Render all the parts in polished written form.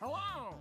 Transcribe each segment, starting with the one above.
Hello!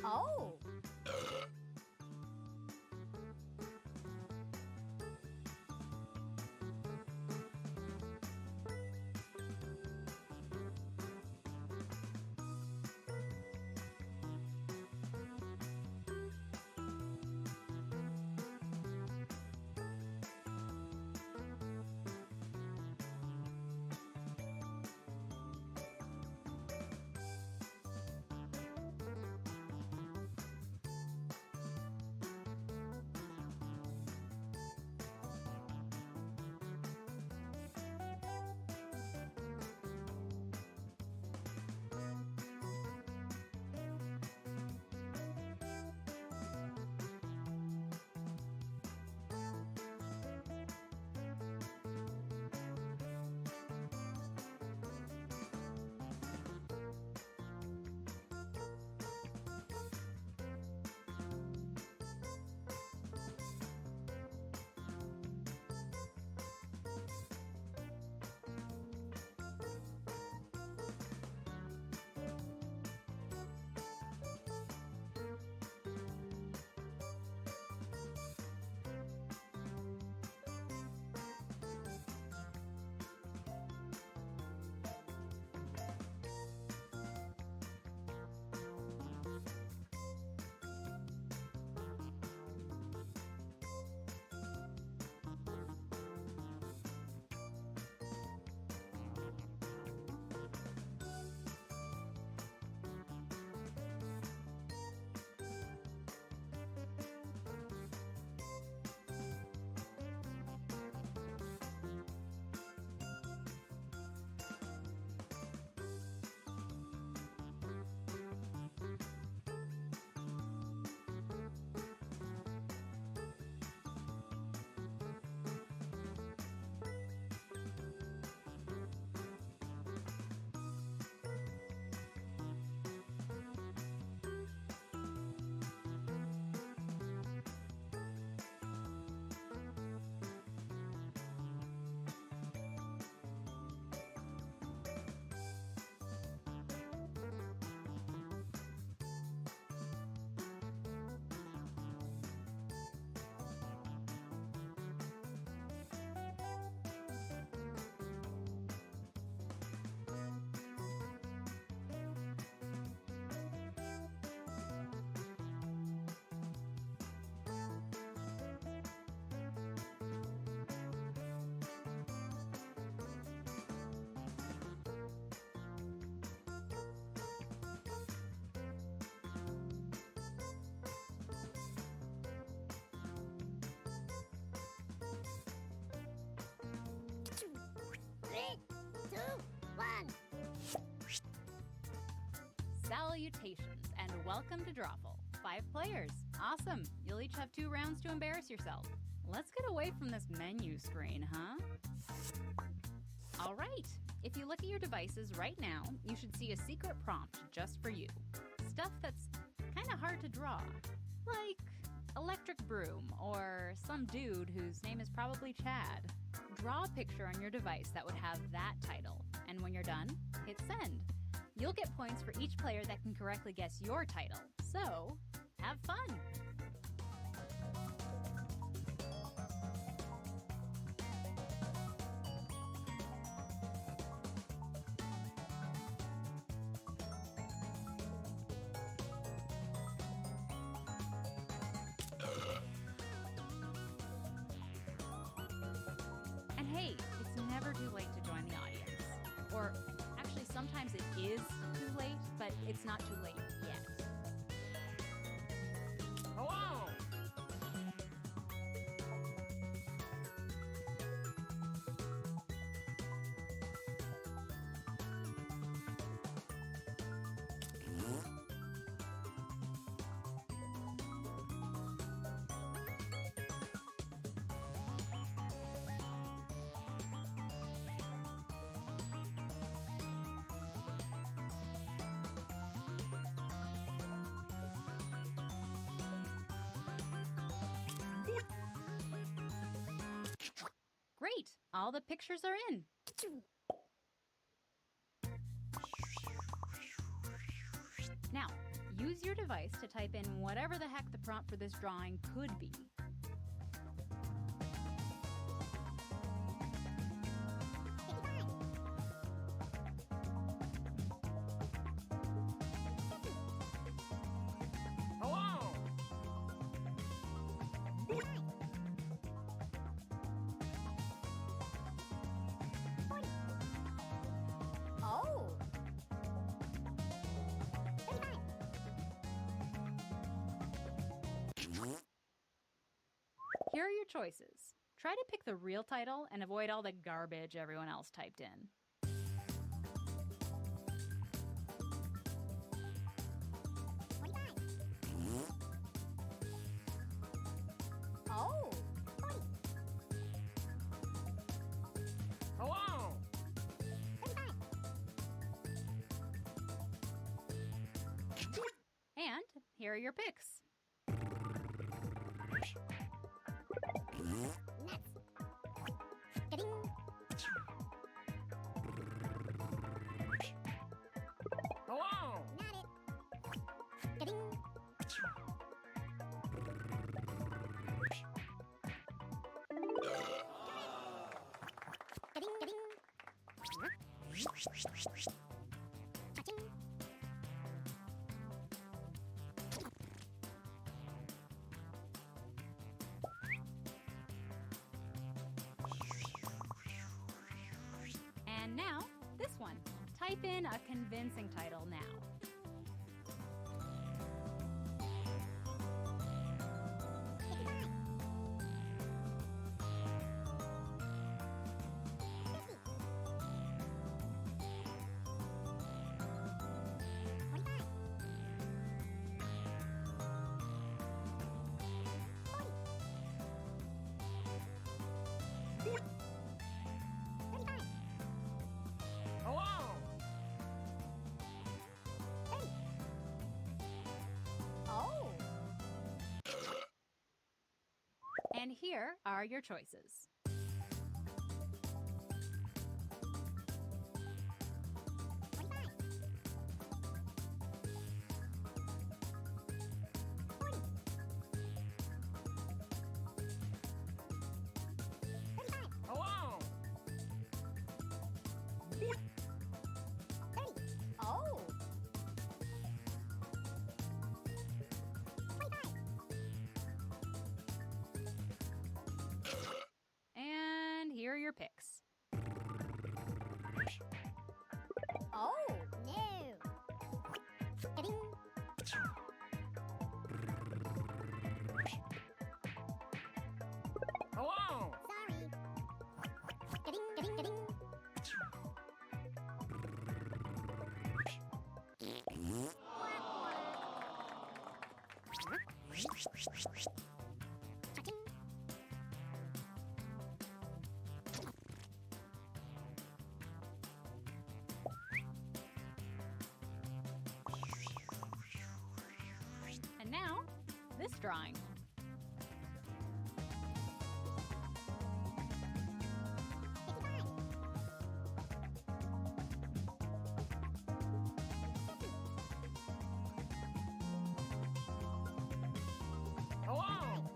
Oh! Salutations, and welcome to Drawful. 5 players. Awesome. You'll each have 2 rounds to embarrass yourself. Let's get away from this menu screen, huh? All right. If you look at your devices right now, you should see a secret prompt just for you. Stuff that's kind of hard to draw. Like electric broom or some dude whose name is probably Chad. Draw a picture on your device that would have that title. And when you're done, hit send. You'll get points for each player that can correctly guess your title. So, have fun! And hey, it's never too late to join the audience. Or actually, sometimes it is too late, but it's not too late yet. Hello! Great! All the pictures are in. Now, use your device to type in whatever the heck the prompt for this drawing could be. Hello! Oh! Here are your choices. Try to pick the real title and avoid all the garbage everyone else typed in. Oh! Hello! And here are your picks. Nuts! Ding! Hello! Not it! Ding! Ding! Ding! Cha-ching! And now, this one. Type in a convincing title now. Hello! Oh! And here are your choices. Hello! Oh! Cha-ching. And now, this drawing. Hello.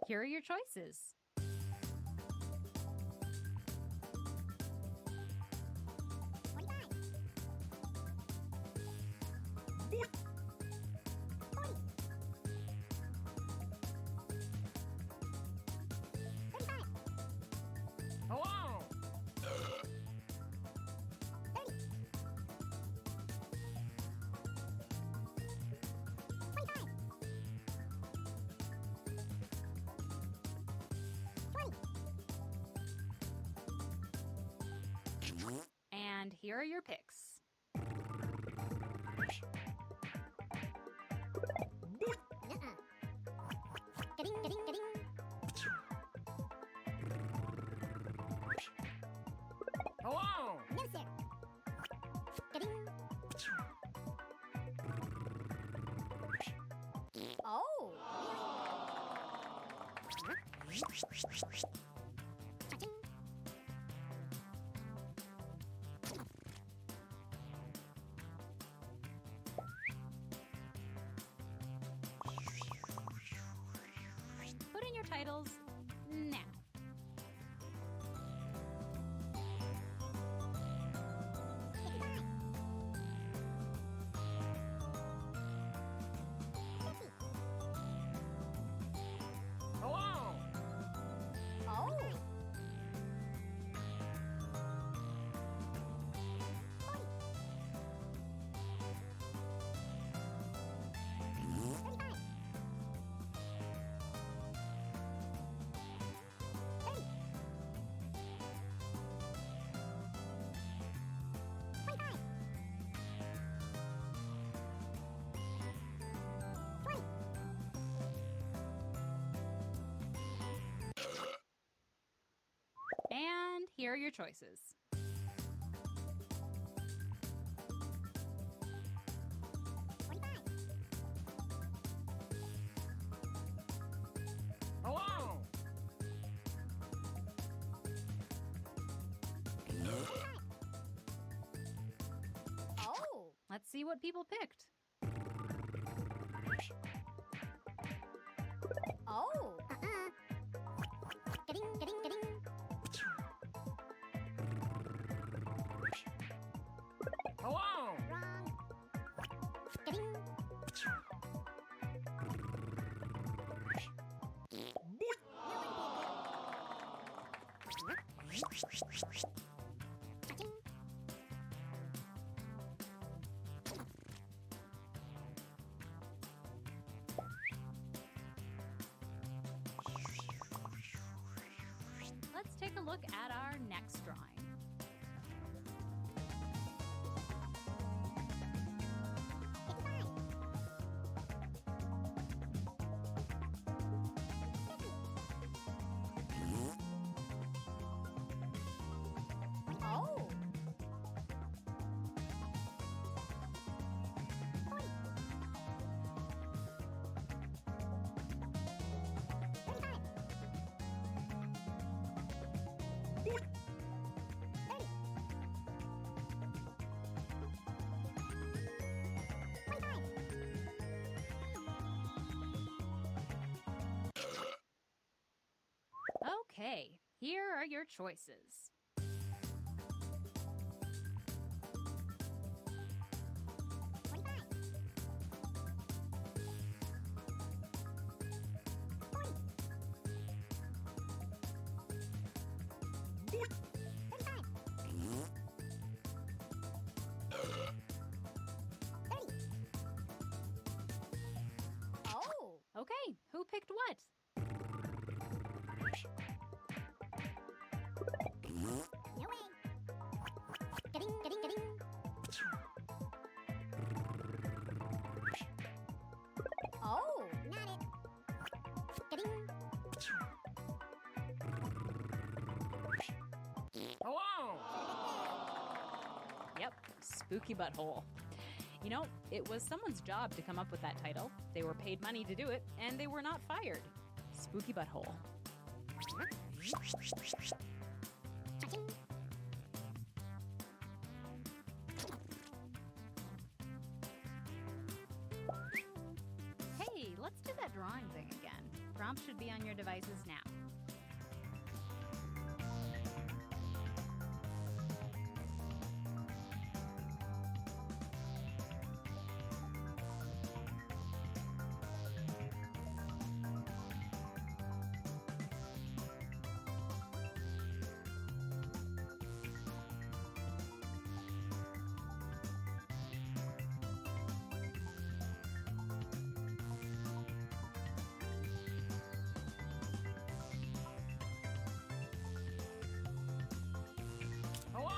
Here are your choices. Hello. And here are your picks. Ga-ding, ga-ding, ga-ding. Hello. No, sir. Ga-ding. Oh. Cha-ching. Put in your titles now. Hello. Oh. And here are your choices. Hello. Oh. Let's see what people picked. Oh. Ga-ding, ga-ding, ga-ding. Hello. Wrong. Ga-ding. Cha-ching. Let's take a look at our next drawing. Oh. Okay, here are your choices. Oh. Okay, who picked what? Yep, Spooky Butthole. You know, it was someone's job to come up with that title. They were paid money to do it, and they were not fired. Spooky Butthole. Hey, let's do that drawing thing again. Prompts should be on your devices now. Hello.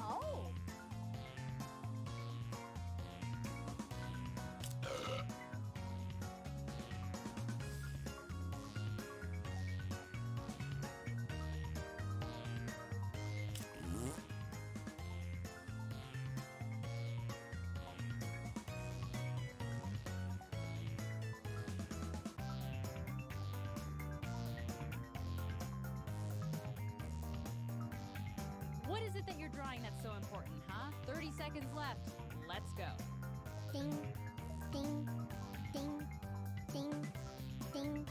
Oh. What is it that you're drawing that's so important, huh? 30 seconds left. Let's go. Ding, ding, ding, ding, ding,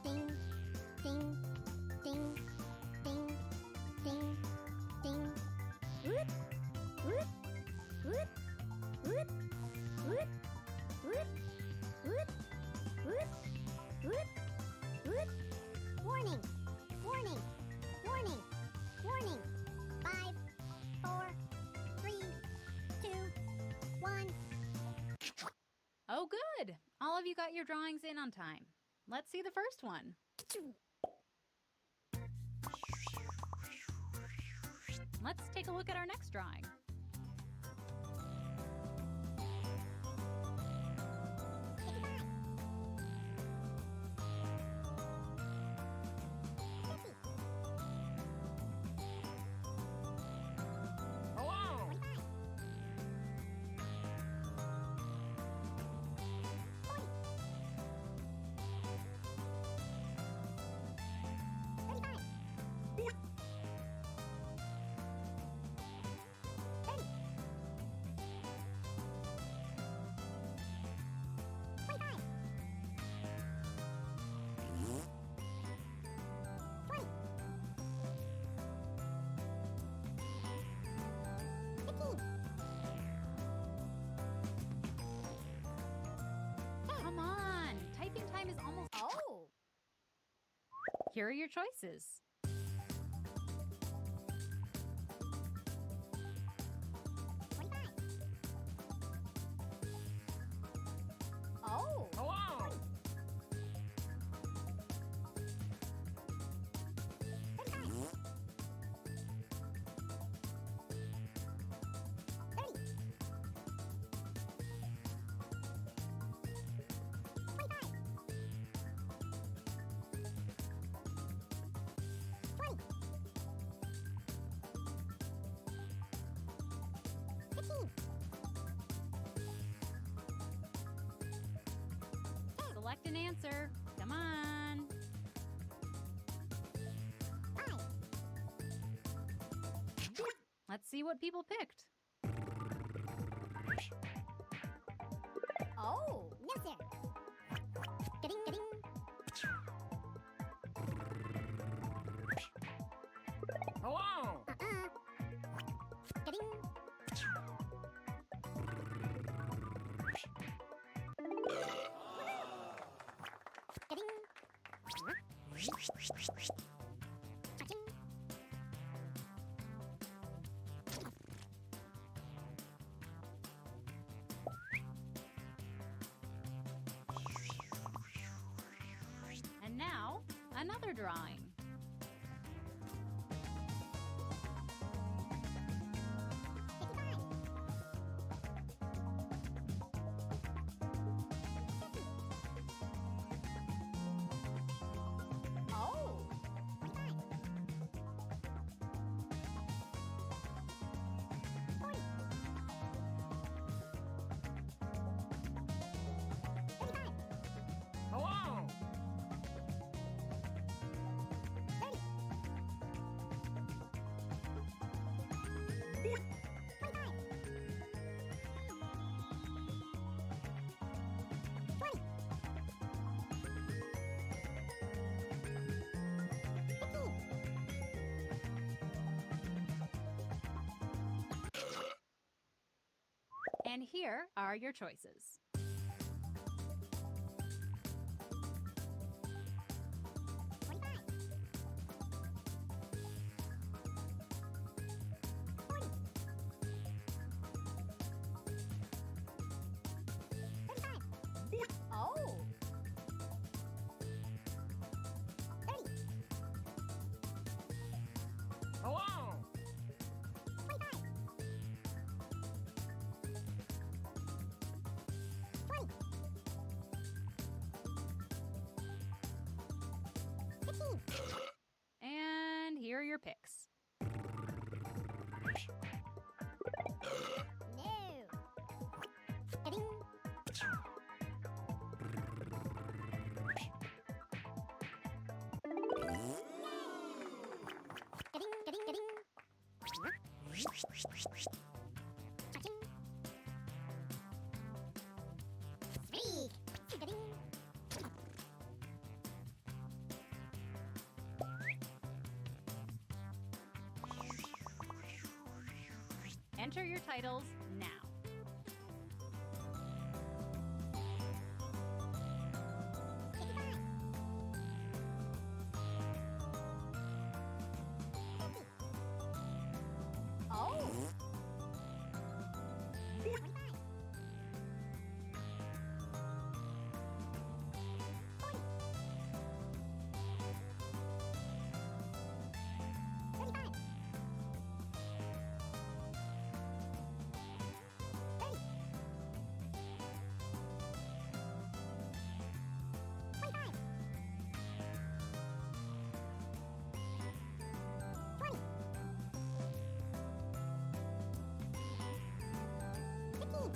ding, ding, ding, ding, ding, ding. Whoop, whoop, whoop, whoop, whoop, whoop, whoop, whoop, whoop, whoop. Warning, warning, warning, warning. 5, 4, 3, 2, 1. Oh, good. All of you got your drawings in on time. Let's see the first one. Let's take a look at our next drawing. Hello. Come on. Typing time is almost... Oh. Here are your choices. Oh. Hello. Select an answer. Come on. Let's see what people picked. Oh. No, sir. Ga-ding, ga-ding. Hello. Ga-ding. Ga-ding. Cha-ching. drawing. Oh, 25. 40. 35. Hello. 30. 25. 20. 15. And here are your choices. 25. 40. 35. Oh. 30. Hello. 25. 20. 15. And here are your picks. No. Ga-ding. Ga-ding, ga-ding, ga-ding. Cha-ching. Squeak. Ga-ding. Enter your titles now. 55. 50. Oh. 45. 40. 35. 30. 25. 20. 15.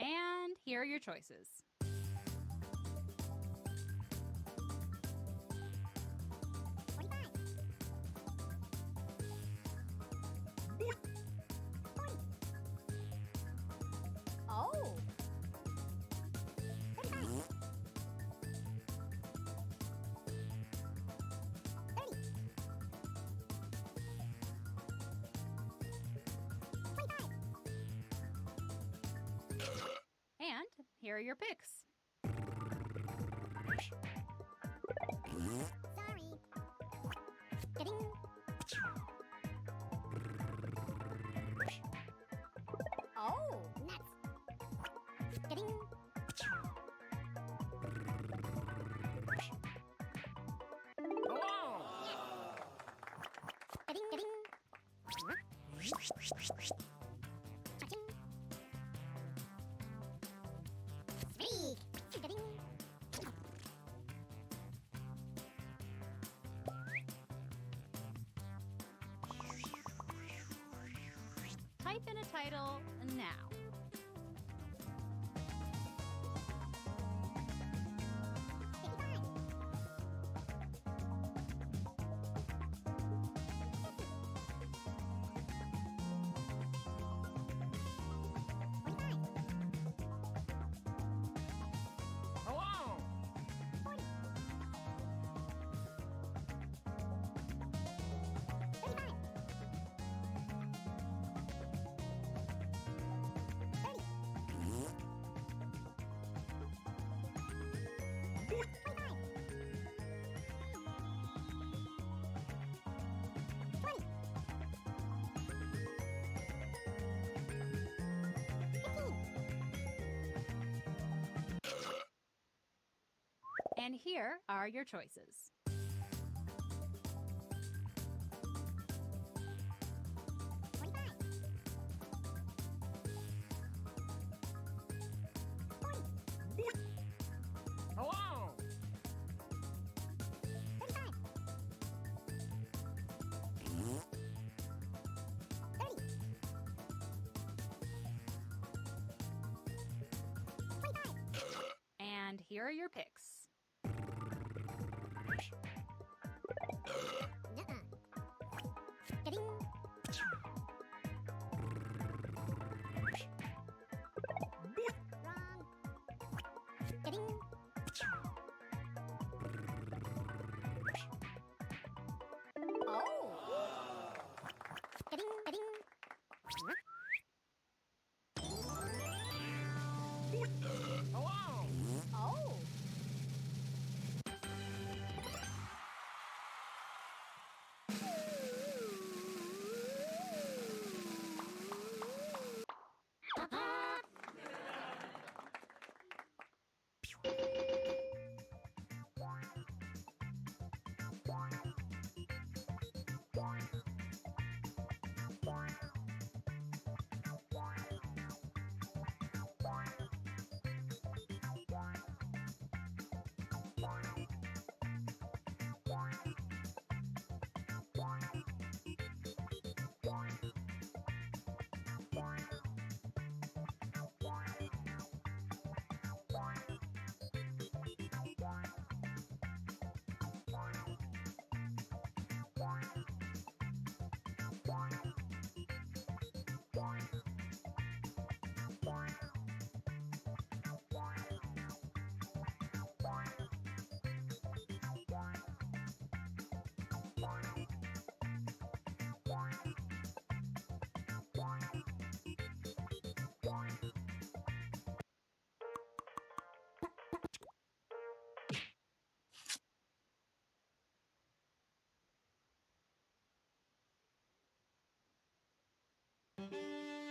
And here are your choices. 45. 40. Oh. 35. 30. 25. And here are your picks. Sorry. Ga-ding. Oh, nuts. Ga-ding. Hello. Ga-ding, ga-ding. Cha-ching. Squeak. Ga-ding. Type in a title now. 55. 45. Hello. 40. 35. 30. 25. 20. 15. And here are your choices. 25. 40. Hello. 35. 30. 25. And here are your picks. Nuh-uh. Ka-ding. Wrong. Ka-ding. Oh. Ka-ding, ka-ding. Hello. Oh.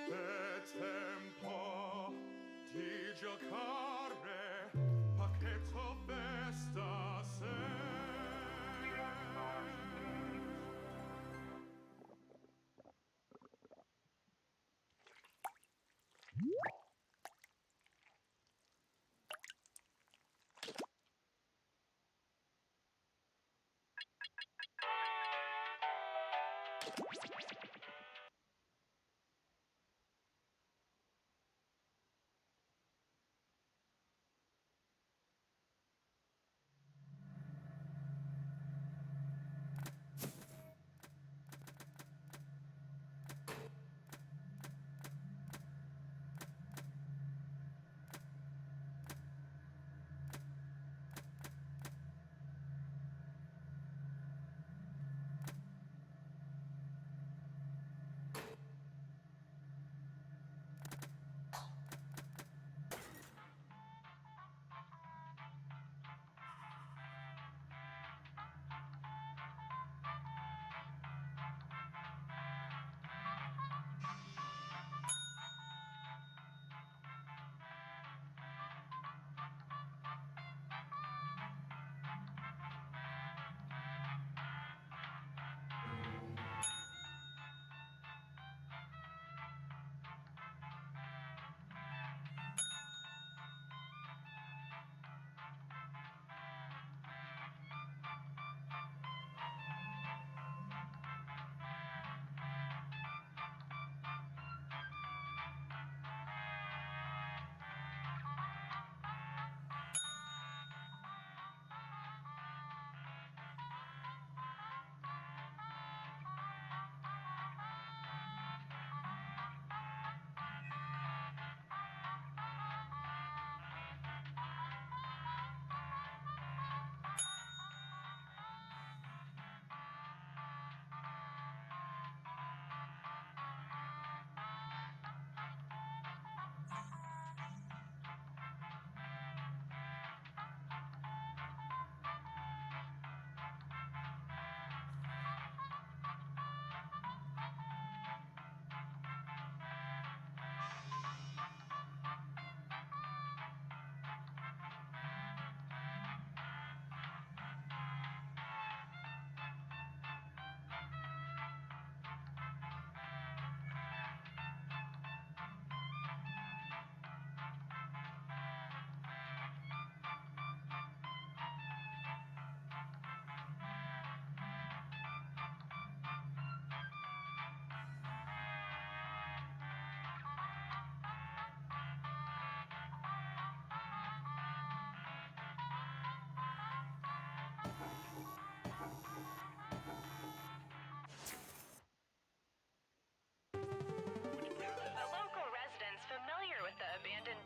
È tempo di giocare, pacchetto festa sei.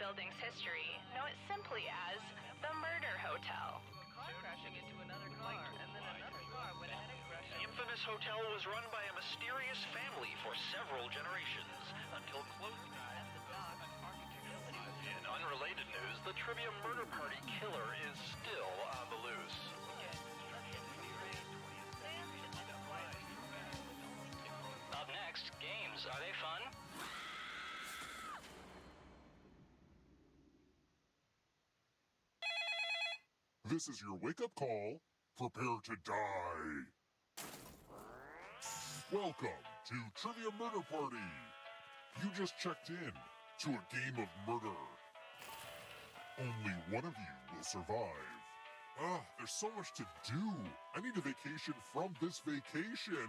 building's history, know it simply as the Murder Hotel. Car crashing into another car, and then another car went ahead and crashed. The infamous hotel was run by a mysterious family for several generations until closing. In unrelated news, the trivia murder party killer is still on the loose. Up next, games. Are they fun? This is your wake-up call. Prepare to die. Welcome to Trivia Murder Party. You just checked in to a game of murder. Only one of you will survive. There's so much to do. I need a vacation from this vacation.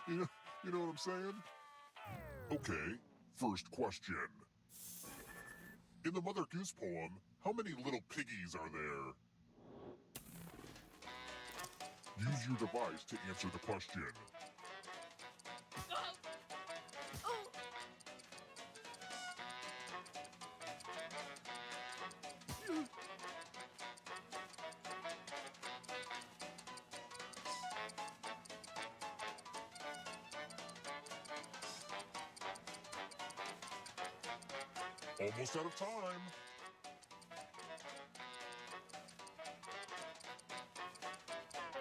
you know what I'm saying? Okay, first question. In the Mother Goose poem, how many little piggies are there? Use your device to answer the question. Almost out of time.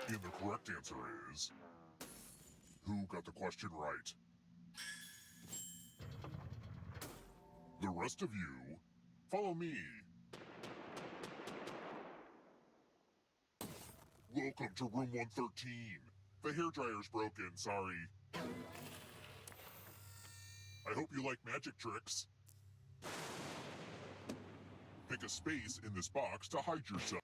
And the correct answer is... Who got the question right? The rest of you, follow me. Welcome to room 113. The hairdryer's broken, sorry. I hope you like magic tricks. Pick a space in this box to hide yourself.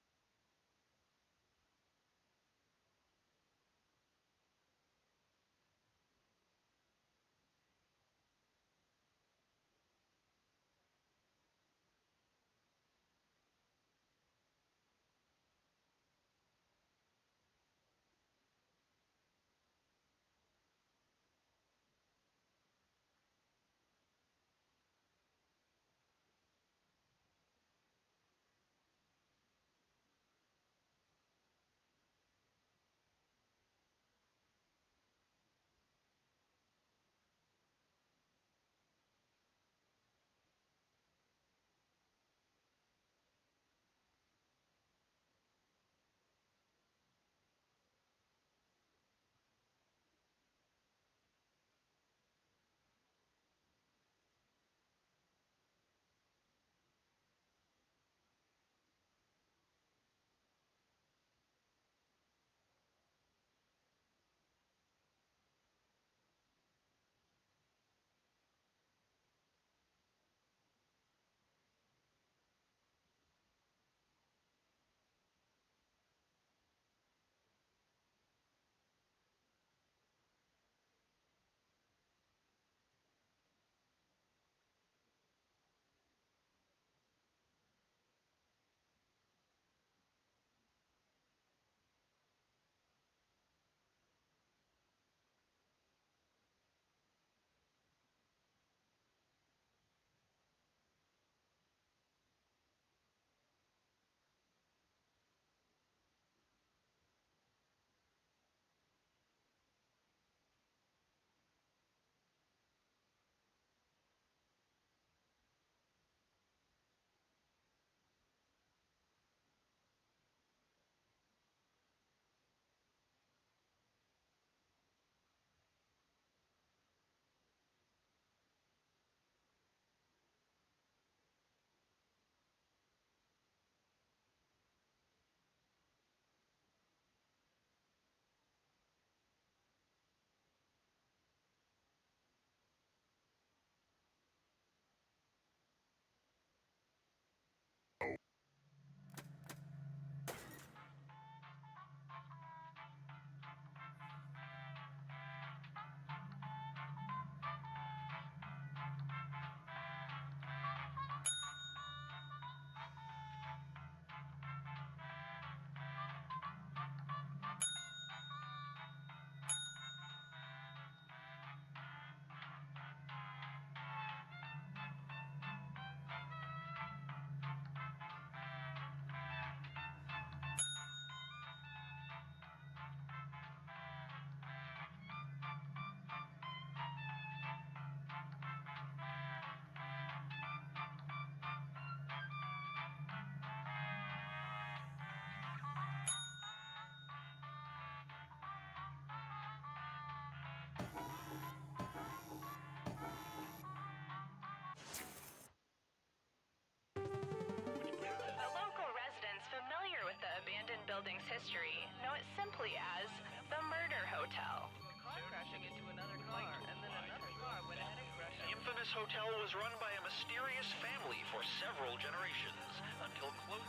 building's history, know it simply as the Murder Hotel. Car crashing into another car, and then another car went ahead and crashed. The infamous hotel was run by a mysterious family for several generations until close.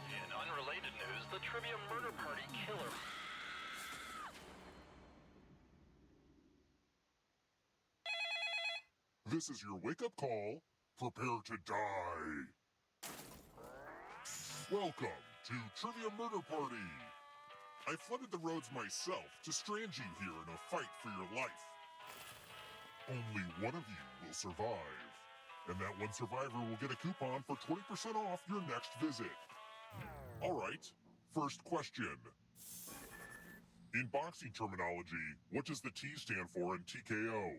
In unrelated news, the Trivia Murder Party killer. This is your wake-up call. Prepare to die. Welcome to Trivia Murder Party. I flooded the roads myself to strand you here in a fight for your life. Only one of you will survive. And that one survivor will get a coupon for 20% off your next visit. All right, first question. In boxing terminology, what does the T stand for in TKO?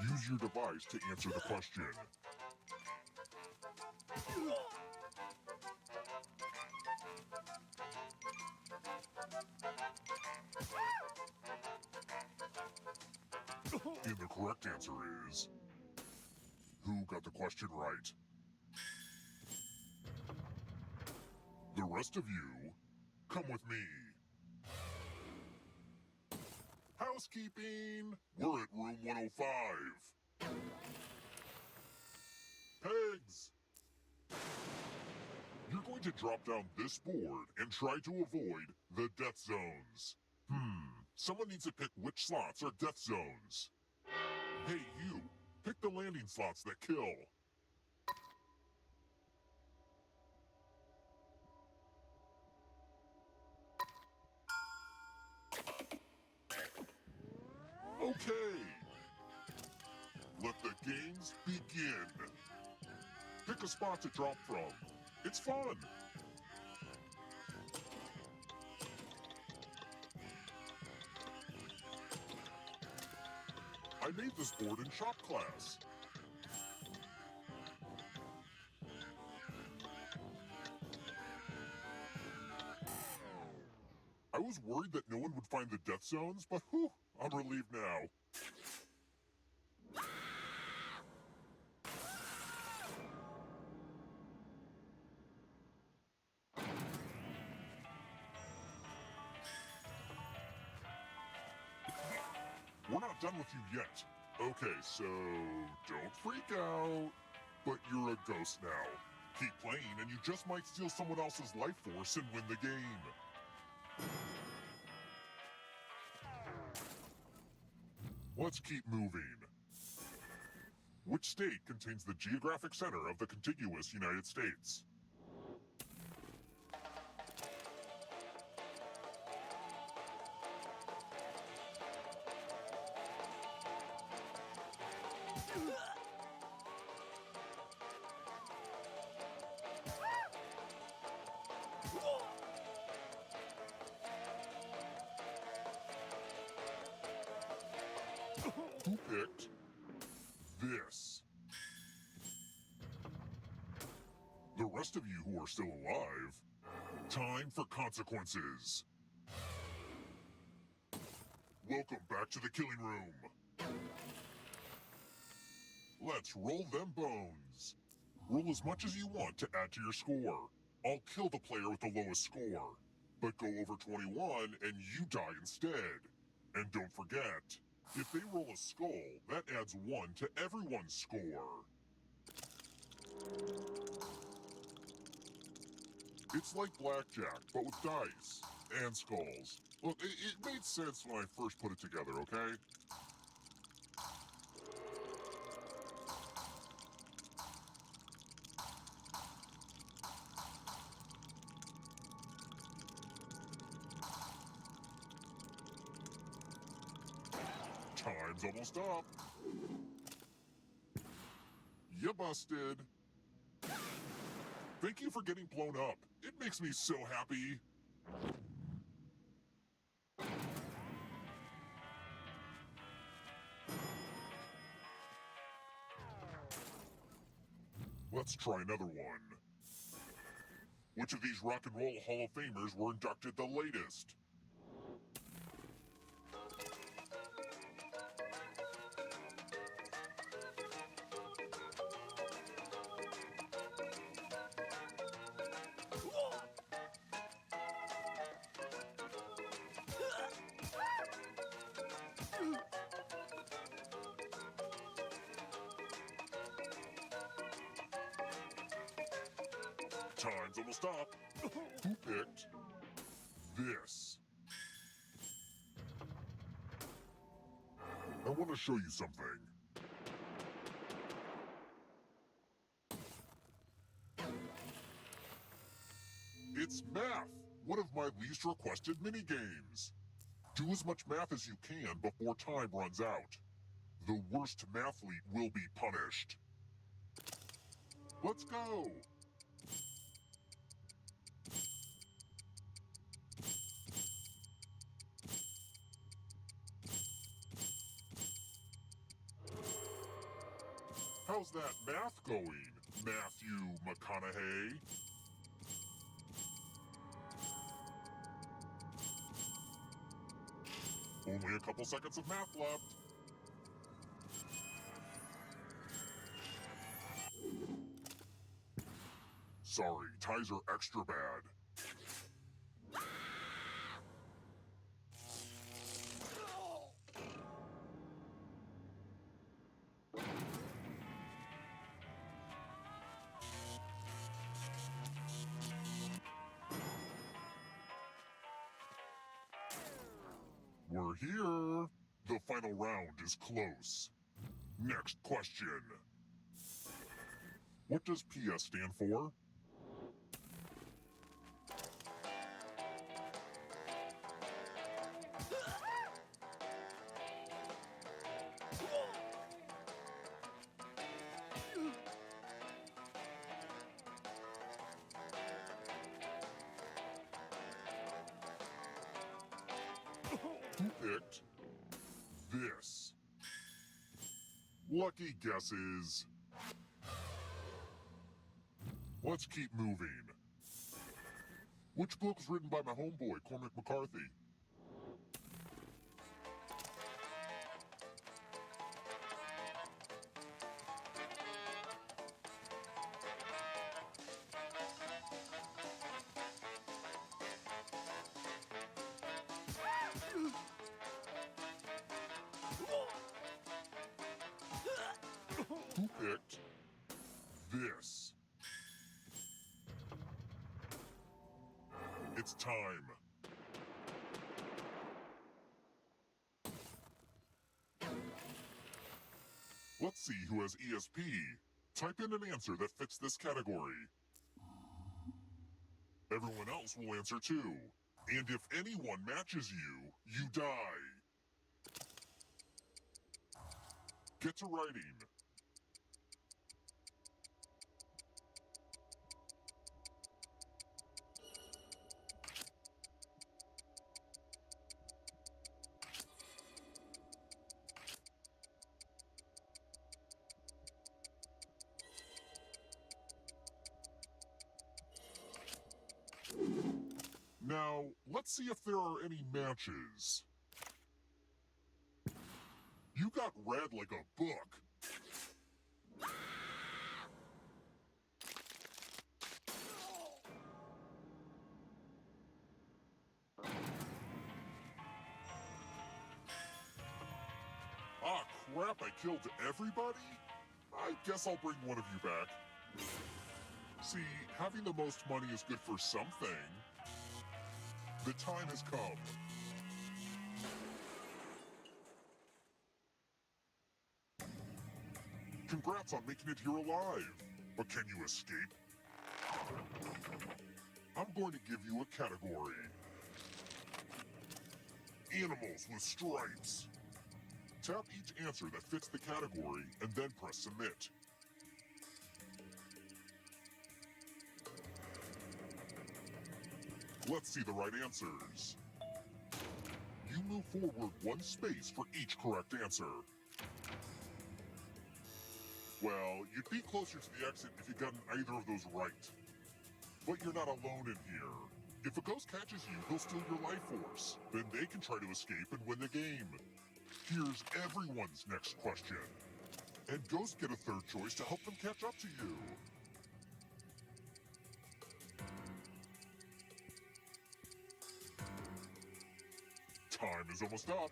Use your device to answer the question. And the correct answer is... Who got the question right? The rest of you, come with me. Housekeeping! We're at room 105. Pegs! You're going to drop down this board and try to avoid the death zones. Someone needs to pick which slots are death zones. Hey, you! Pick the landing slots that kill. Okay. Let the games begin. Pick a spot to drop from. It's fun. I made this board in shop class. I was worried that no one would find the death zones, but whew, I'm relieved now. We're not done with you yet. Okay, so don't freak out. But you're a ghost now. Keep playing and you just might steal someone else's life force and win the game. Let's keep moving. Which state contains the geographic center of the contiguous United States? Who picked this? The rest of you who are still alive, time for consequences. Welcome back to the killing room. Let's roll them bones. Roll as much as you want to add to your score. I'll kill the player with the lowest score. But go over 21 and you die instead. And don't forget, if they roll a skull, that adds 1 to everyone's score. It's like blackjack, but with dice and skulls. Look, it made sense when I first put it together, okay? Time's almost up. You busted. Thank you for getting blown up. It makes me so happy. Let's try another one. Which of these Rock and Roll Hall of Famers were inducted the latest? Time's almost up. Who picked this? I want to show you something. It's math, one of my least requested minigames. Do as much math as you can before time runs out. The worst mathlete will be punished. Let's go! How's that math going, Matthew McConaughey? Only a couple seconds of math left. Sorry, ties are extra bad. We're here. The final round is close. Next question. What does PS stand for? Who picked this? Lucky guesses. Let's keep moving. Which book was written by my homeboy, Cormac McCarthy? Who picked this? It's time. Let's see who has ESP. Type in an answer that fits this category. Everyone else will answer too. And if anyone matches you, you die. Get to writing. Now, let's see if there are any matches. You got read like a book. Ah, crap, I killed everybody? I guess I'll bring one of you back. See, having the most money is good for something. The time has come. Congrats on making it here alive. But can you escape? I'm going to give you a category. Animals with stripes. Tap each answer that fits the category and then press submit. Let's see the right answers. You move forward one space for each correct answer. Well, you'd be closer to the exit if you'd gotten either of those right. But you're not alone in here. If a ghost catches you, he'll steal your life force. Then they can try to escape and win the game. Here's everyone's next question. And ghosts get a third choice to help them catch up to you. Time is almost up.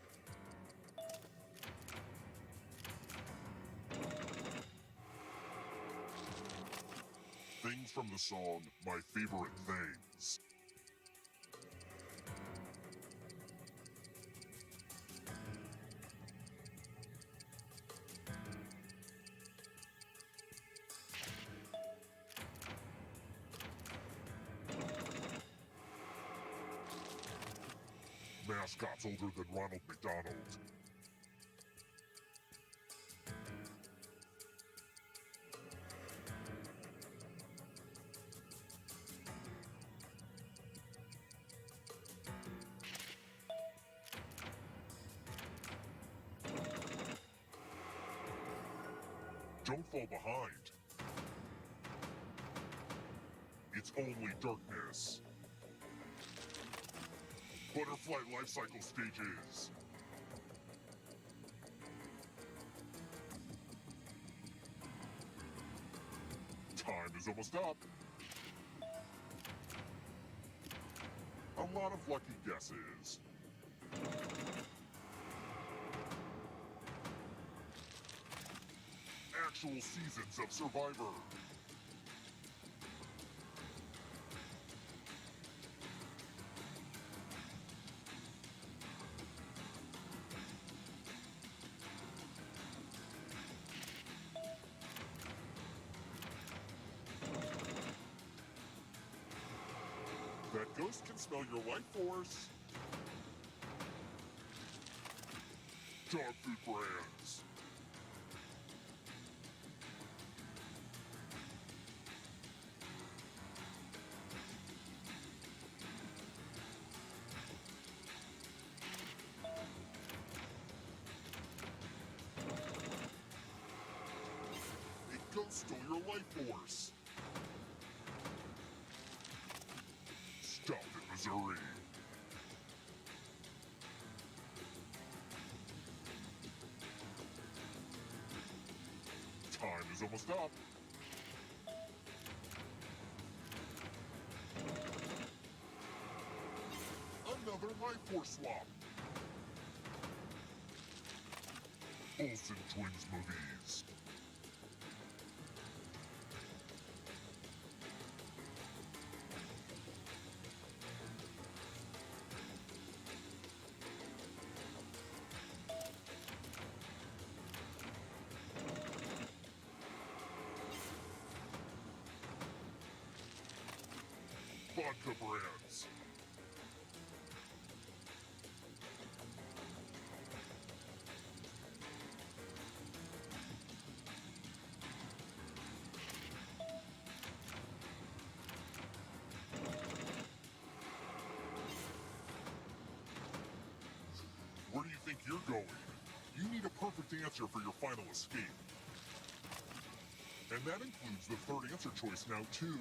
Things from the song My Favorite Things. Mascots older than Ronald McDonald. Don't fall behind. It's only darkness. Butterfly life cycle stages. Time is almost up. A lot of lucky guesses. Actual seasons of Survivor. That ghost can smell your life force. Dog food brands. A ghost stole your life force. Stopped in Missouri. Time is almost up. Another life force swap. Olsen Twins movies. Vodka brands. Where do you think you're going? You need a perfect answer for your final escape. And that includes the third answer choice now, too.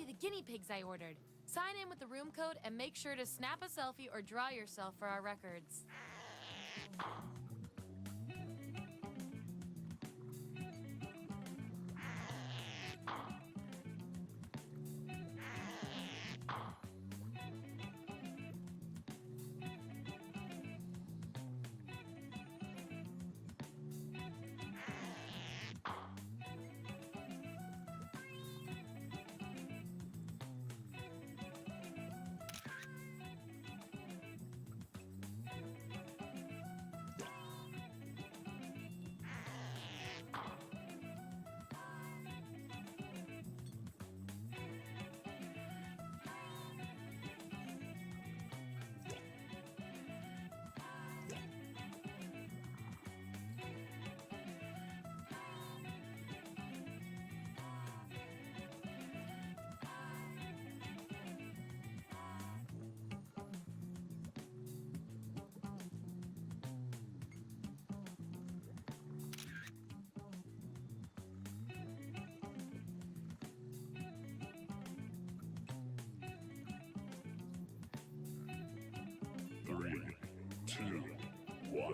the guinea pigs I ordered. Sign in with the room code and make sure to snap a selfie or draw yourself for our records. Three, two, one.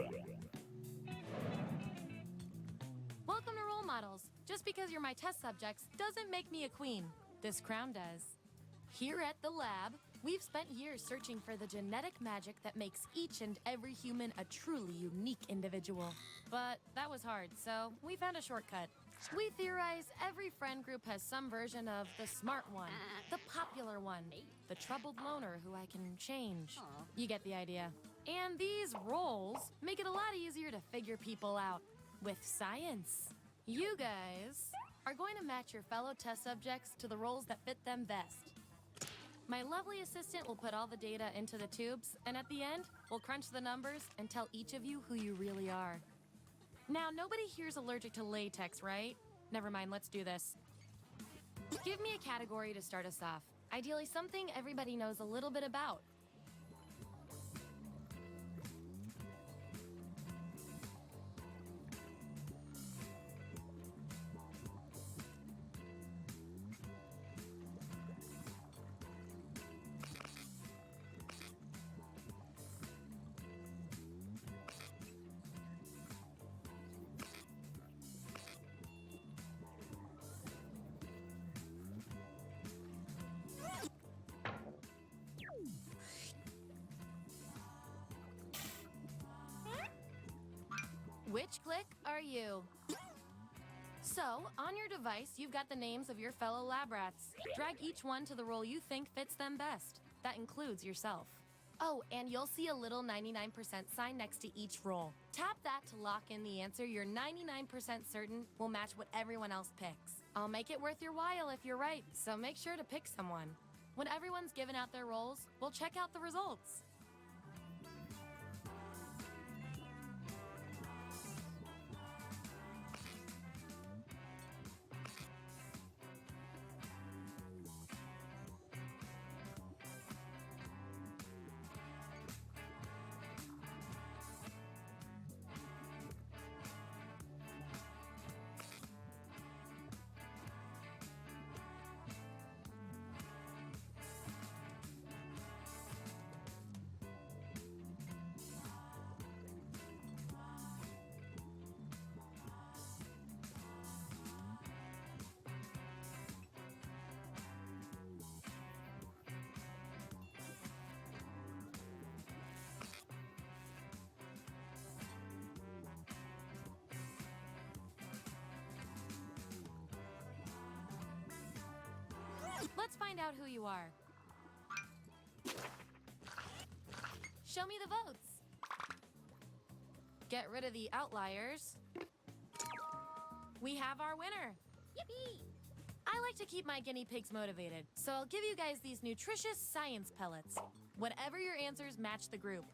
Welcome to Role Models. Just because you're my test subjects doesn't make me a queen. This crown does. Here at the lab, we've spent years searching for the genetic magic that makes each and every human a truly unique individual. But that was hard, so we found a shortcut. We theorize every friend group has some version of the smart one, the popular one, the troubled loner who I can change. You get the idea. And these roles make it a lot easier to figure people out with science. You guys are going to match your fellow test subjects to the roles that fit them best. My lovely assistant will put all the data into the tubes, and at the end, we'll crunch the numbers and tell each of you who you really are. Now, nobody here's allergic to latex, right? Never mind, let's do this. Give me a category to start us off. Ideally, something everybody knows a little bit about. Which click are you? So, on your device, you've got the names of your fellow lab rats. Drag each one to the role you think fits them best. That includes yourself. Oh, and you'll see a little 99% sign next to each role. Tap that to lock in the answer you're 99% certain will match what everyone else picks. I'll make it worth your while if you're right, so make sure to pick someone. When everyone's given out their roles, we'll check out the results. Let's find out who you are. Show me the votes. Get rid of the outliers. We have our winner. Yippee! I like to keep my guinea pigs motivated, so I'll give you guys these nutritious science pellets. Whatever your answers, match the group.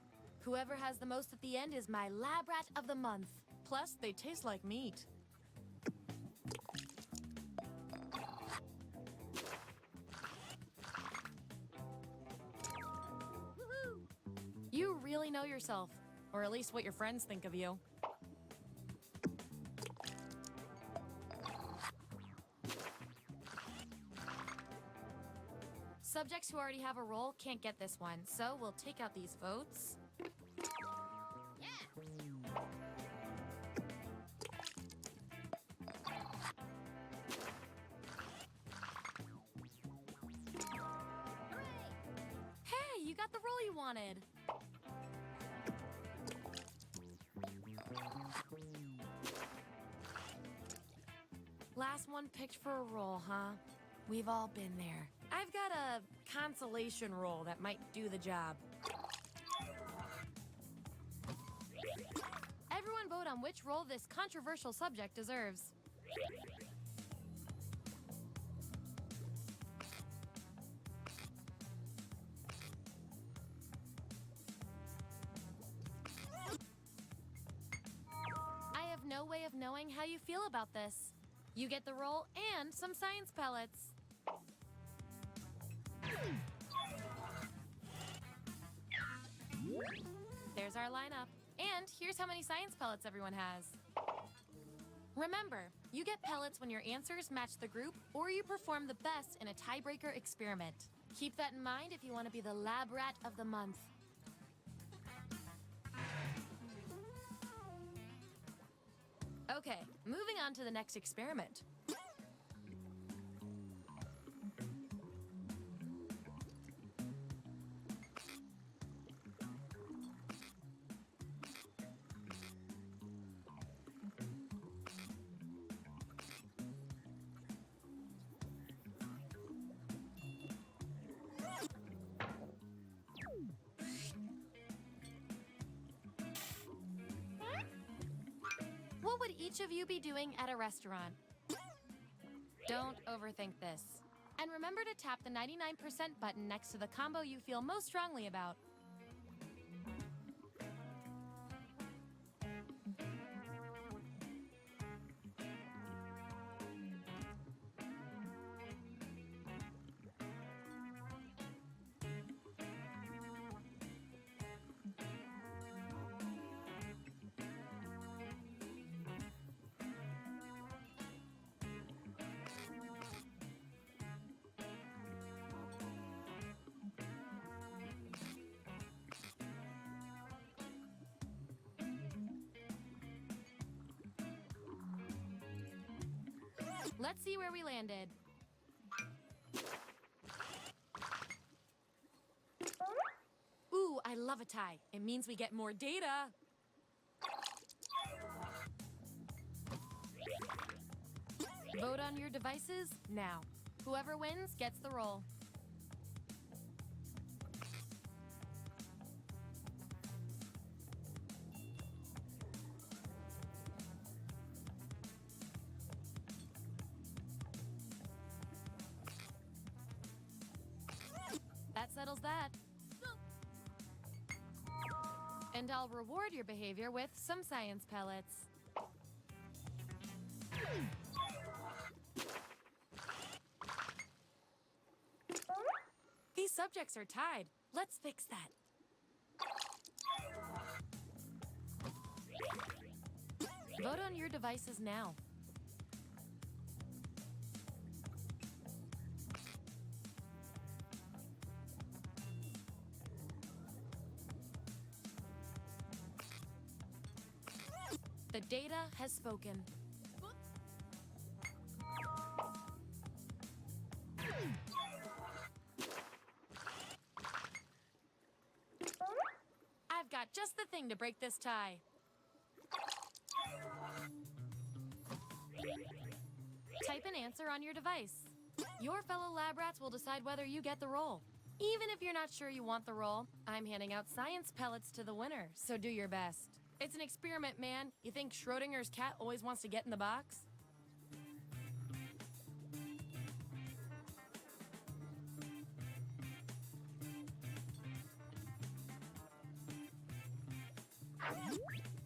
Whoever has the most at the end is my lab rat of the month. Plus, they taste like meat. You really know yourself, or at least what your friends think of you. Subjects who already have a role can't get this one, so we'll take out these votes. Hey, you got the role you wanted. Last one picked for a role, huh? We've all been there. I've got a consolation role that might do the job. Everyone vote on which role this controversial subject deserves. I have no way of knowing how you feel about this. You get the role and some science pellets. There's our lineup. And here's how many science pellets everyone has. Remember, you get pellets when your answers match the group or you perform the best in a tiebreaker experiment. Keep that in mind if you want to be the lab rat of the month. Okay, moving on to the next experiment. What would each of you be doing at a restaurant? Don't overthink this. And remember to tap the 99% button next to the combo you feel most strongly about. Let's see where we landed. Ooh, I love a tie. It means we get more data. Vote on your devices now. Whoever wins gets the role. That settles that. And I'll reward your behavior with some science pellets. These subjects are tied. Let's fix that. Vote on your devices now. The data has spoken. I've got just the thing to break this tie. Type an answer on your device. Your fellow lab rats will decide whether you get the role. Even if you're not sure you want the role, I'm handing out science pellets to the winner, so do your best. It's an experiment, man. You think Schrodinger's cat always wants to get in the box?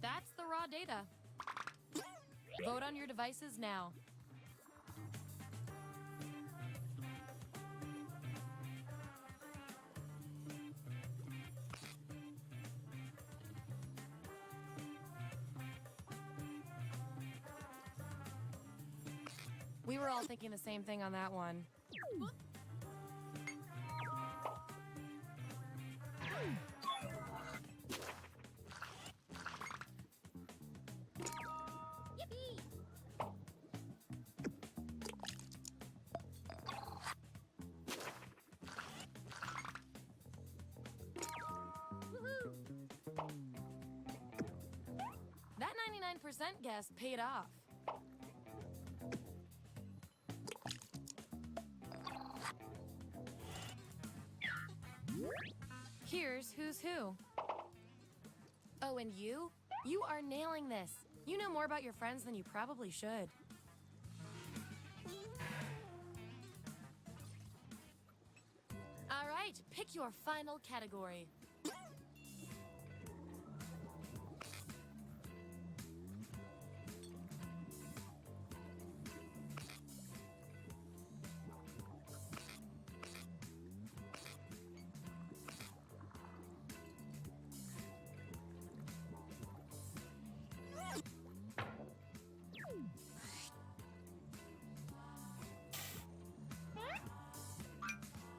That's the raw data. Vote on your devices now. We were all thinking the same thing on that one. 99% guess paid off. Here's who's who. Oh, and you? You are nailing this. You know more about your friends than you probably should. All right, pick your final category.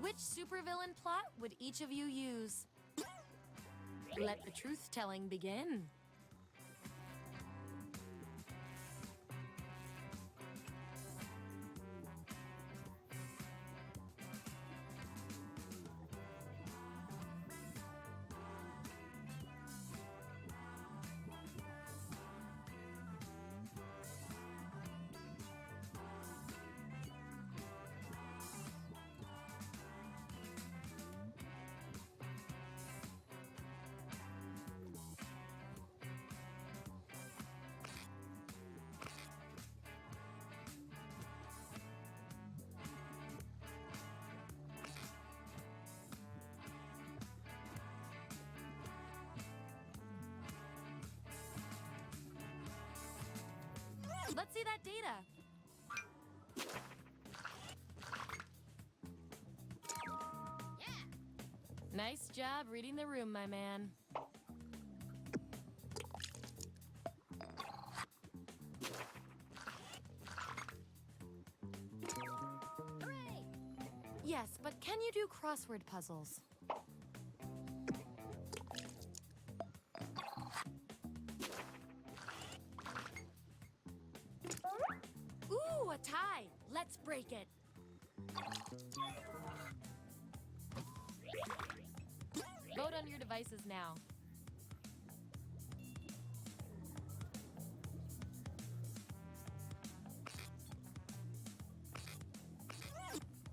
Which supervillain plot would each of you use? Let the truth-telling begin. Let's see that data. Nice job reading the room, my man. Yes, but can you do crossword puzzles? Ooh, a tie. Let's break it. Vote on your devices now.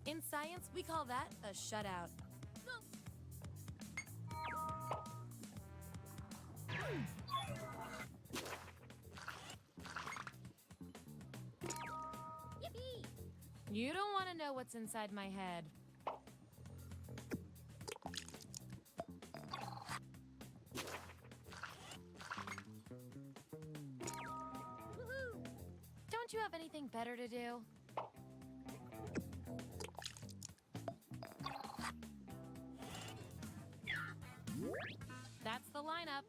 In science, we call that a shutout. Yippee! You don't want to know what's inside my head. Woohoo! Don't you have anything better to do? That's the lineup.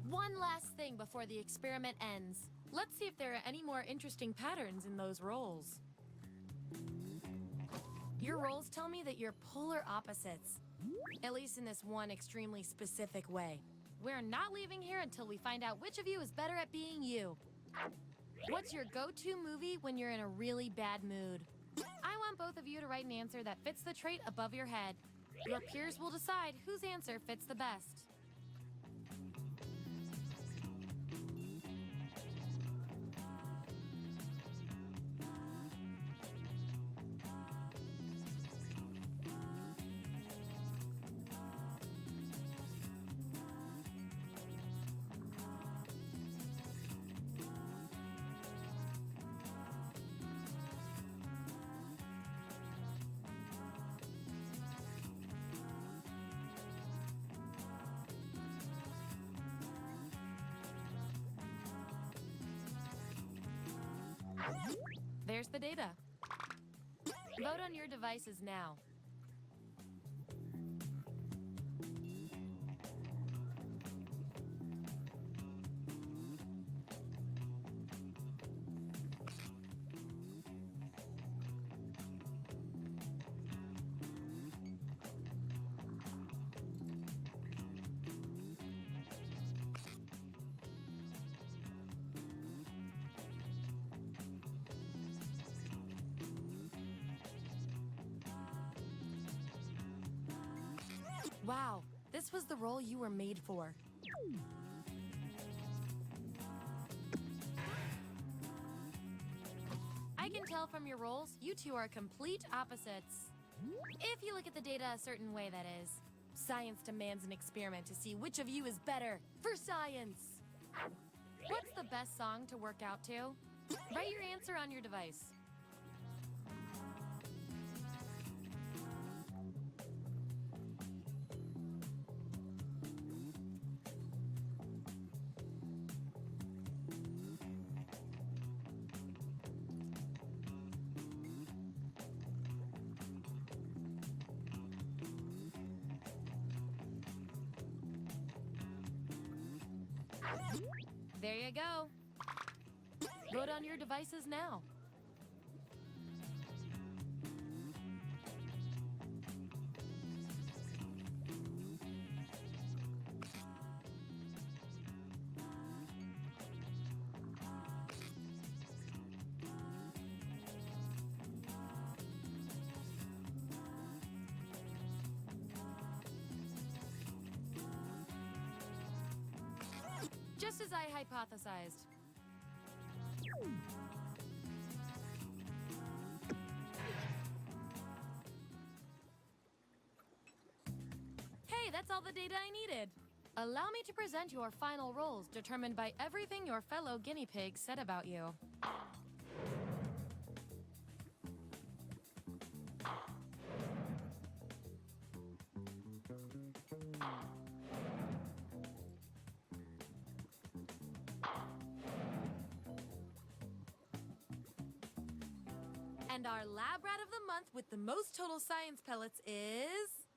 One last thing before the experiment ends. Let's see if there are any more interesting patterns in those roles. Your roles tell me that you're polar opposites, at least in this one extremely specific way. We're not leaving here until we find out which of you is better at being you. What's your go-to movie when you're in a really bad mood? I want both of you to write an answer that fits the trait above your head. Your peers will decide whose answer fits the best. There's the data. Vote on your devices now. Wow, this was the role you were made for. I can tell from your roles, you two are complete opposites. If you look at the data a certain way, that is. Science demands an experiment to see which of you is better for science. What's the best song to work out to? Write your answer on your device. There you go. Vote on your devices now. Just as I hypothesized. Hey, that's all the data I needed. Allow me to present your final roles determined by everything your fellow guinea pigs said about you. And our lab rat of the month with the most total science pellets is...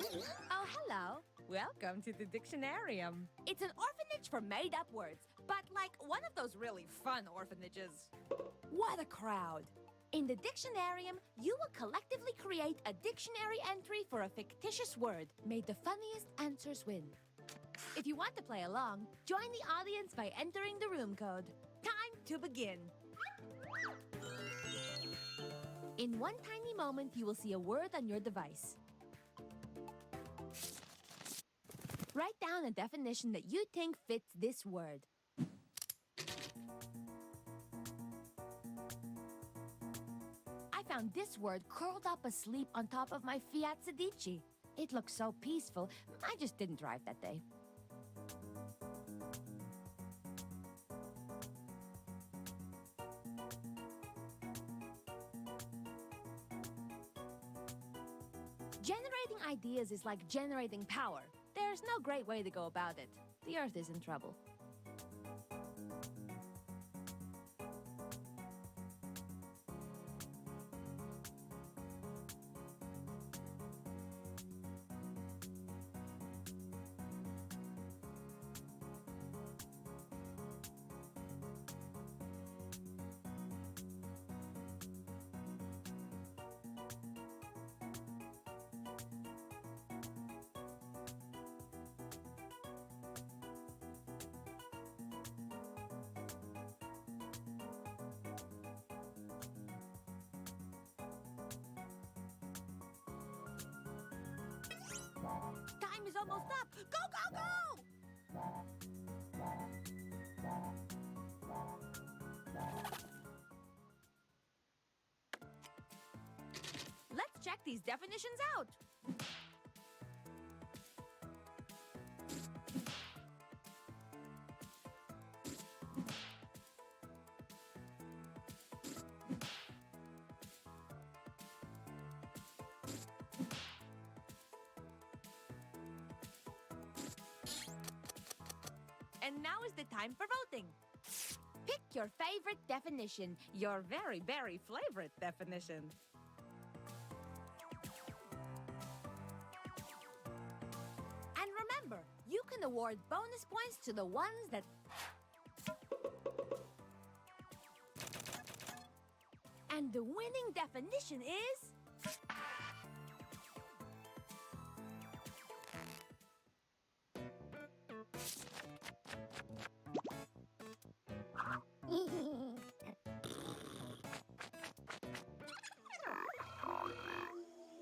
Oh, hello. Welcome to the Dictionarium. It's an orphanage for made-up words, but like one of those really fun orphanages. What a crowd. In the Dictionarium, you will collectively create a dictionary entry for a fictitious word. May the funniest answers win. If you want to play along, join the audience by entering the room code. Time to begin. In one tiny moment, you will see a word on your device. Write down a definition that you think fits this word. I found this word curled up asleep on top of my Fiat Sedici. It looked so peaceful. I just didn't drive that day. Generating ideas is like generating power. There's no great way to go about it. The Earth is in trouble. Time is almost up. Go, go, go! Let's check these definitions out. And now is the time for voting. Pick your favorite definition, your very, very favorite definition. And remember, you can award bonus points to the ones that... And the winning definition is...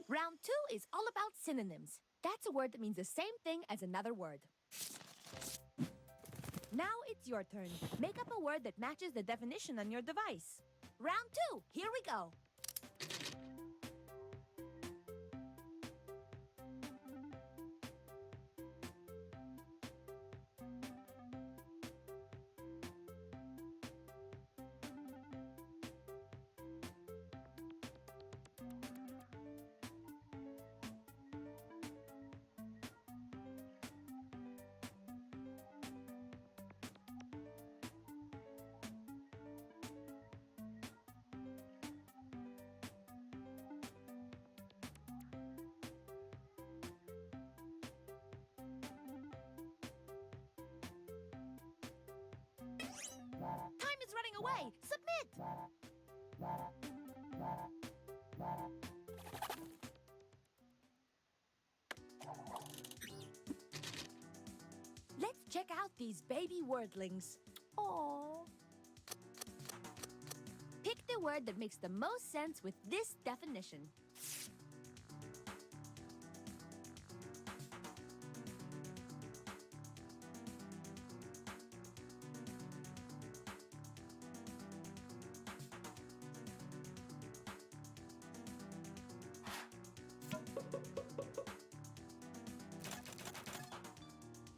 Round 2 is all about synonyms. That's a word that means the same thing as another word. Now it's your turn. Make up a word that matches the definition on your device. Round 2, here we go. Time is running away. Submit! Let's check out these baby wordlings. Aww. Pick the word that makes the most sense with this definition.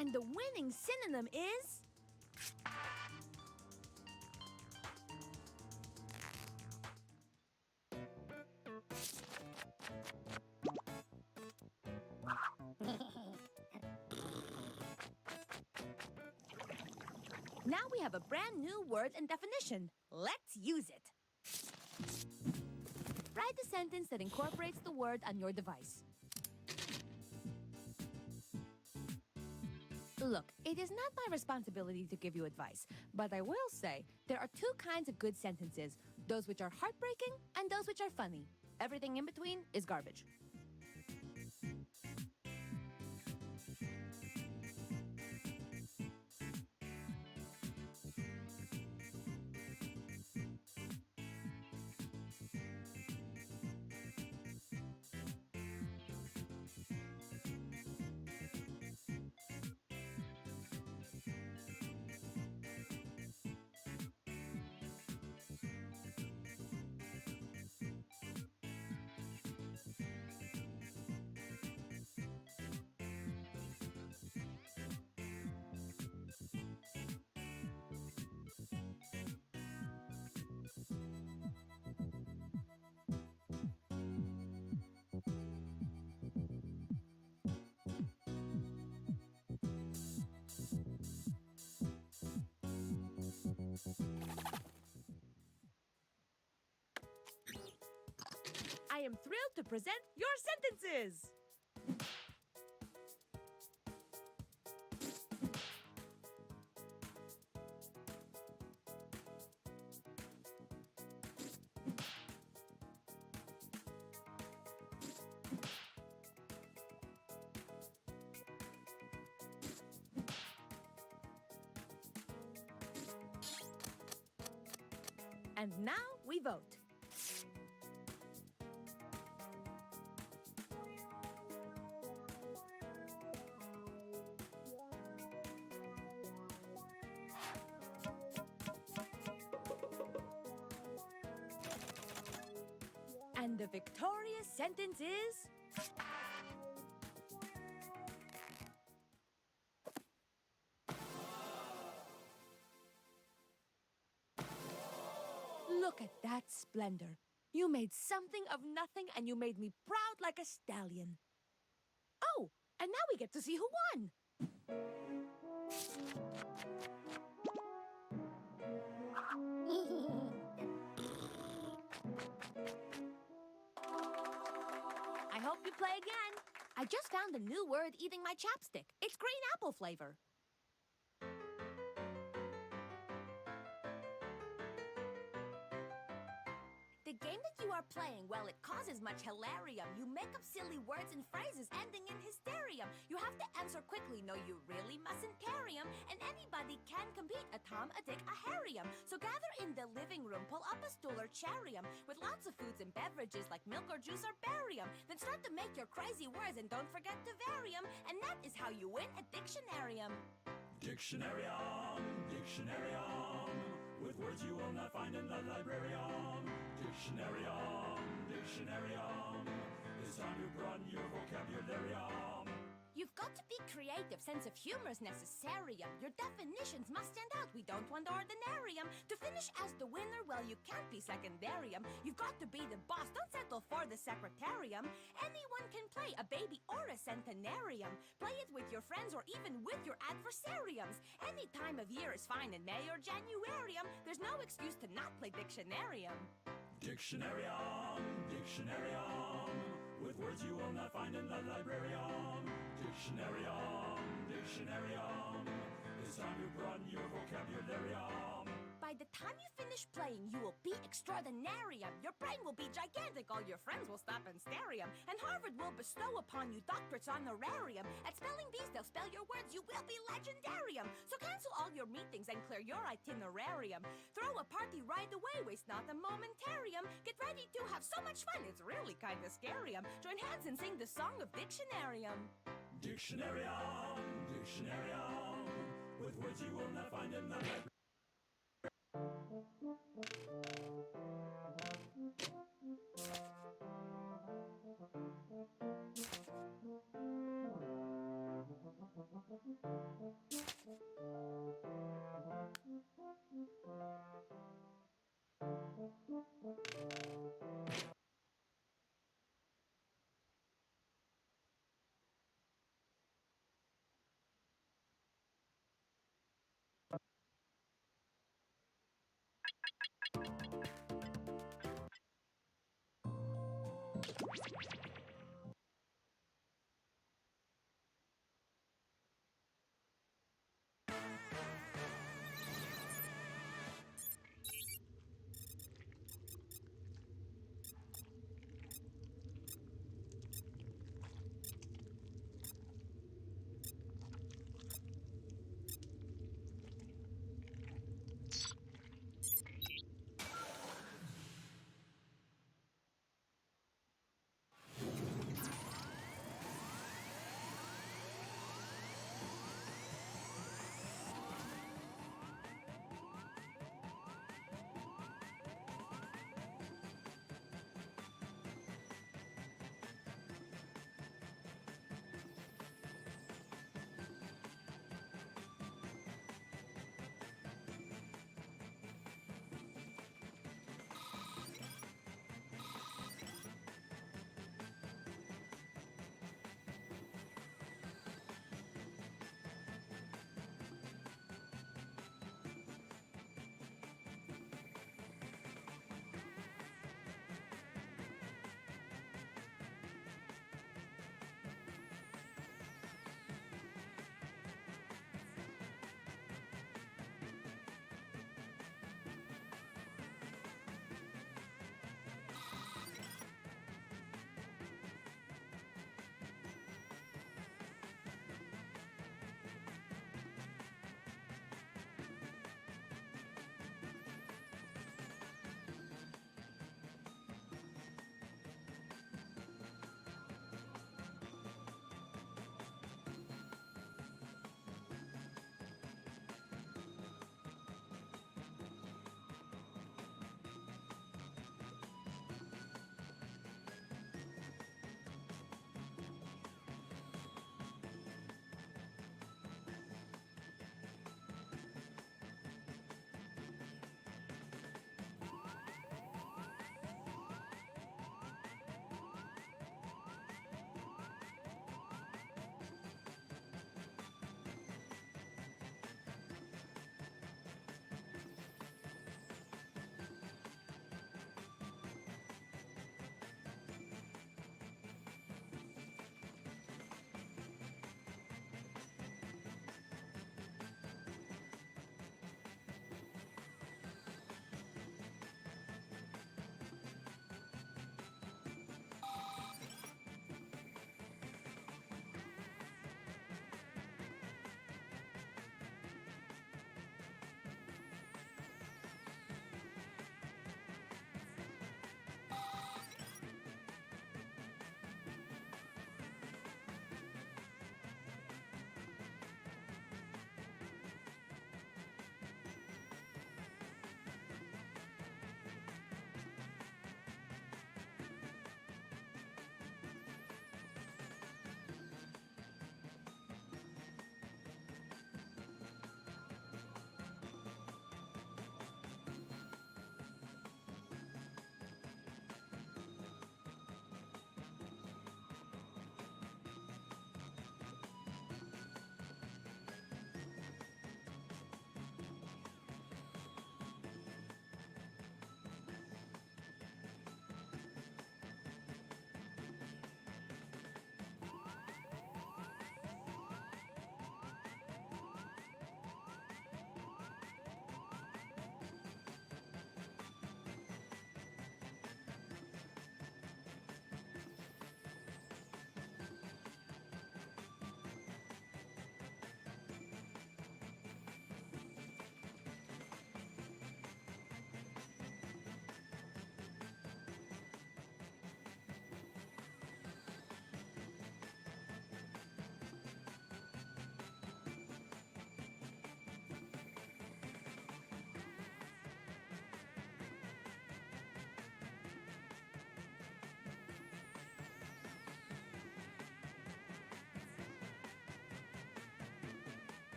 And the winning synonym is... Now we have a brand new word and definition. Let's use it. Write a sentence that incorporates the word on your device. Look, it is not my responsibility to give you advice, but I will say there are two kinds of good sentences, those which are heartbreaking and those which are funny. Everything in between is garbage. I am thrilled to present your sentences. And now we vote. And the victorious sentence is... Look at that splendor. You made something of nothing and you made me proud like a stallion. Oh, and now we get to see who won. I hope you play again. I just found a new word eating my chapstick. It's green apple flavor. The game that you are playing, well, it causes much hilarium. You make up silly words and phrases ending in hysterium. You have to answer quickly, no, you really mustn't parry 'em. And anybody can compete, a Tom, a Dick, a Harry'em. So gather in the living room, pull up a stool or charium, with lots of foods and beverages like milk or juice or barium. Then start to make your crazy words and don't forget to vary 'em. And that is how you win a Dictionarium. Dictionarium, Dictionarium, with words you will not find in the librarium. Dictionarium, Dictionarium, it's time you broaden your vocabularium. You've got to be creative, sense of humor is necessarium. Your definitions must stand out, we don't want ordinarium. To finish as the winner, well, you can't be secondarium. You've got to be the boss, don't settle for the secretarium. Anyone can play, a baby or a centenarium. Play it with your friends or even with your adversariums. Any time of year is fine in May or Januarium. There's no excuse to not play Dictionarium. Dictionarium, Dictionarium, with words you will not find in the librarium. Dictionarium, Dictionarium, it's time you broaden your vocabularium. By the time you finish playing, you will be extraordinarium. Your brain will be gigantic, all your friends will stop and stare 'em. And Harvard will bestow upon you doctorates honorarium. At spelling bees, they'll spell your words, you will be legendarium. So cancel all your meetings and clear your itinerarium. Throw a party right away, waste not a momentarium. Get ready to have so much fun, it's really kinda scarium. Join hands and sing the song of Dictionarium. Dictionarium, Dictionarium, with words you will not find in the library.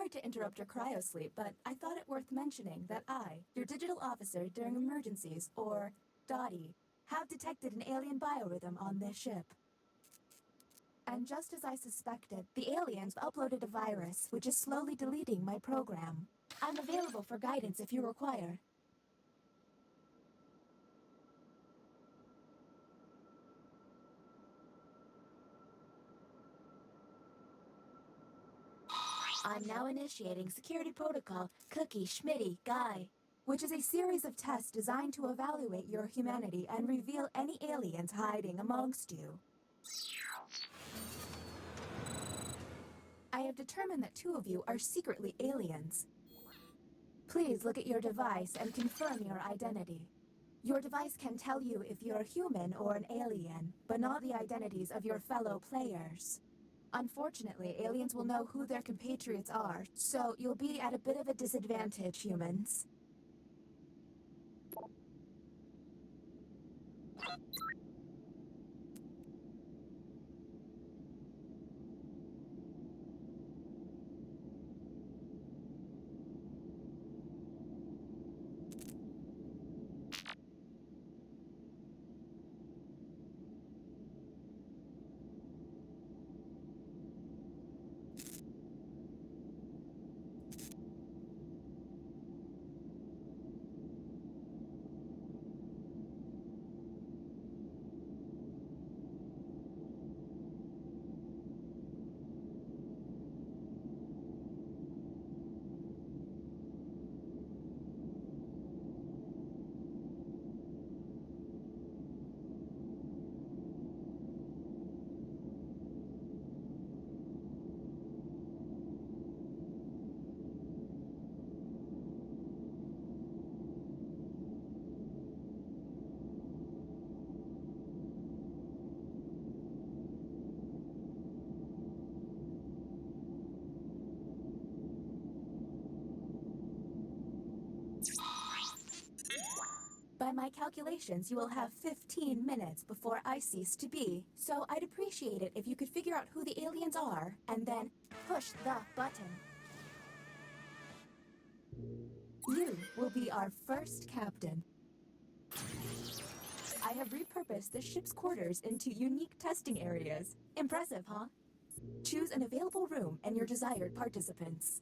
Sorry to interrupt your cryosleep, but I thought it worth mentioning that I, your digital officer during emergencies, or Dottie, have detected an alien biorhythm on this ship. And just as I suspected, the aliens uploaded a virus which is slowly deleting my program. I'm available for guidance if you require. I'm now initiating security protocol Cookie Schmitty Guy, which is a series of tests designed to evaluate your humanity and reveal any aliens hiding amongst you. I have determined that 2 of you are secretly aliens. Please look at your device and confirm your identity. Your device can tell you if you're human or an alien, but not the identities of your fellow players. Unfortunately, aliens will know who their compatriots are, so you'll be at a bit of a disadvantage, humans. By my calculations, you will have 15 minutes before I cease to be, so I'd appreciate it if you could figure out who the aliens are, and then push the button. You will be our first captain. I have repurposed the ship's quarters into unique testing areas. Impressive, huh? Choose an available room and your desired participants.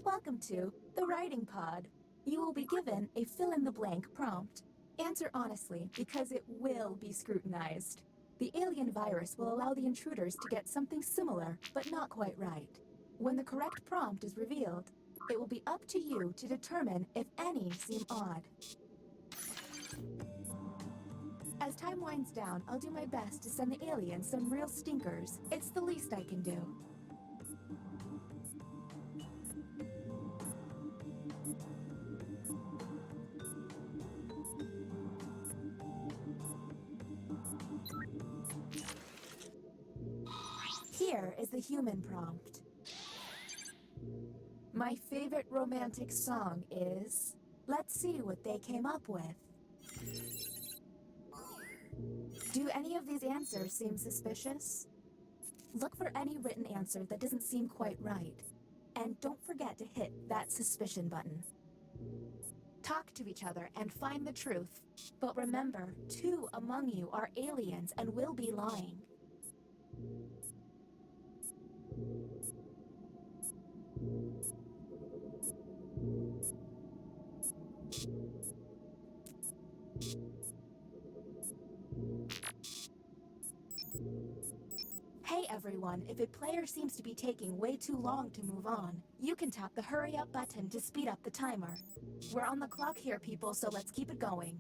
Welcome to the writing pod. You will be given a fill-in-the-blank prompt. Answer honestly, because it will be scrutinized. The alien virus will allow the intruders to get something similar, but not quite right. When the correct prompt is revealed, it will be up to you to determine if any seem odd. As time winds down, I'll do my best to send the aliens some real stinkers. It's the least I can do. Here is the human prompt. My favorite romantic song is... Let's see what they came up with. Do any of these answers seem suspicious? Look for any written answer that doesn't seem quite right. And don't forget to hit that suspicion button. Talk to each other and find the truth. But remember, 2 among you are aliens and will be lying. Hey everyone, if a player seems to be taking way too long to move on, you can tap the hurry up button to speed up the timer. We're on the clock here, people, so let's keep it going.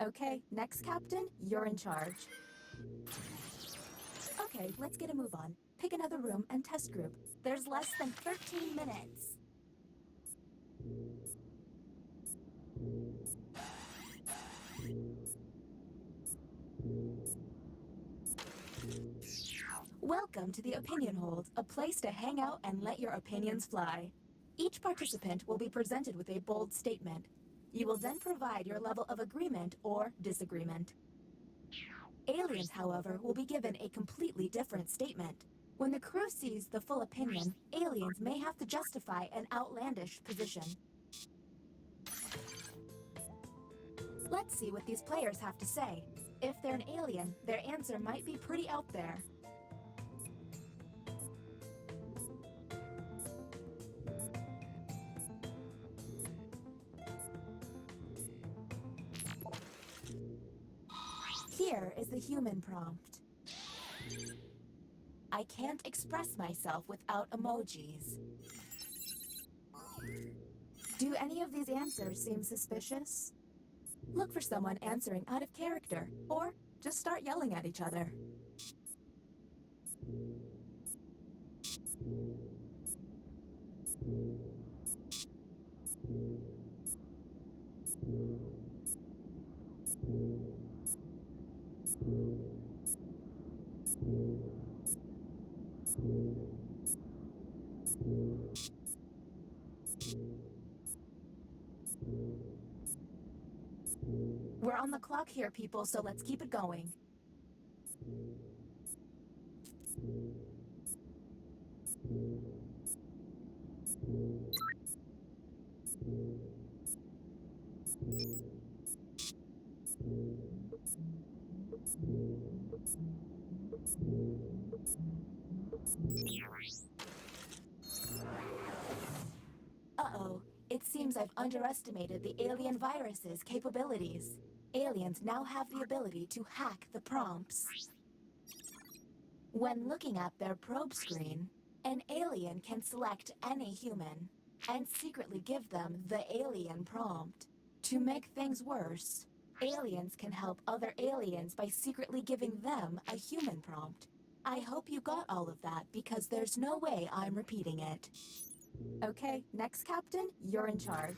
Okay, next captain, you're in charge. Okay, let's get a move on. Pick another room and test group. There's less than 13 minutes. Welcome to the Opinion Hold, a place to hang out and let your opinions fly. Each participant will be presented with a bold statement. You will then provide your level of agreement or disagreement. Aliens, however, will be given a completely different statement. When the crew sees the full opinion, aliens may have to justify an outlandish position. Let's see what these players have to say. If they're an alien, their answer might be pretty out there. Here is the human prompt. I can't express myself without emojis. Do any of these answers seem suspicious? Look for someone answering out of character, or just start yelling at each other. We're on the clock here, people, so let's keep it going. Uh-oh. It seems I've underestimated the alien virus's capabilities. Aliens now have the ability to hack the prompts. When looking at their probe screen, an alien can select any human and secretly give them the alien prompt. To make things worse, aliens can help other aliens by secretly giving them a human prompt. I hope you got all of that because there's no way I'm repeating it. Okay, next captain, you're in charge.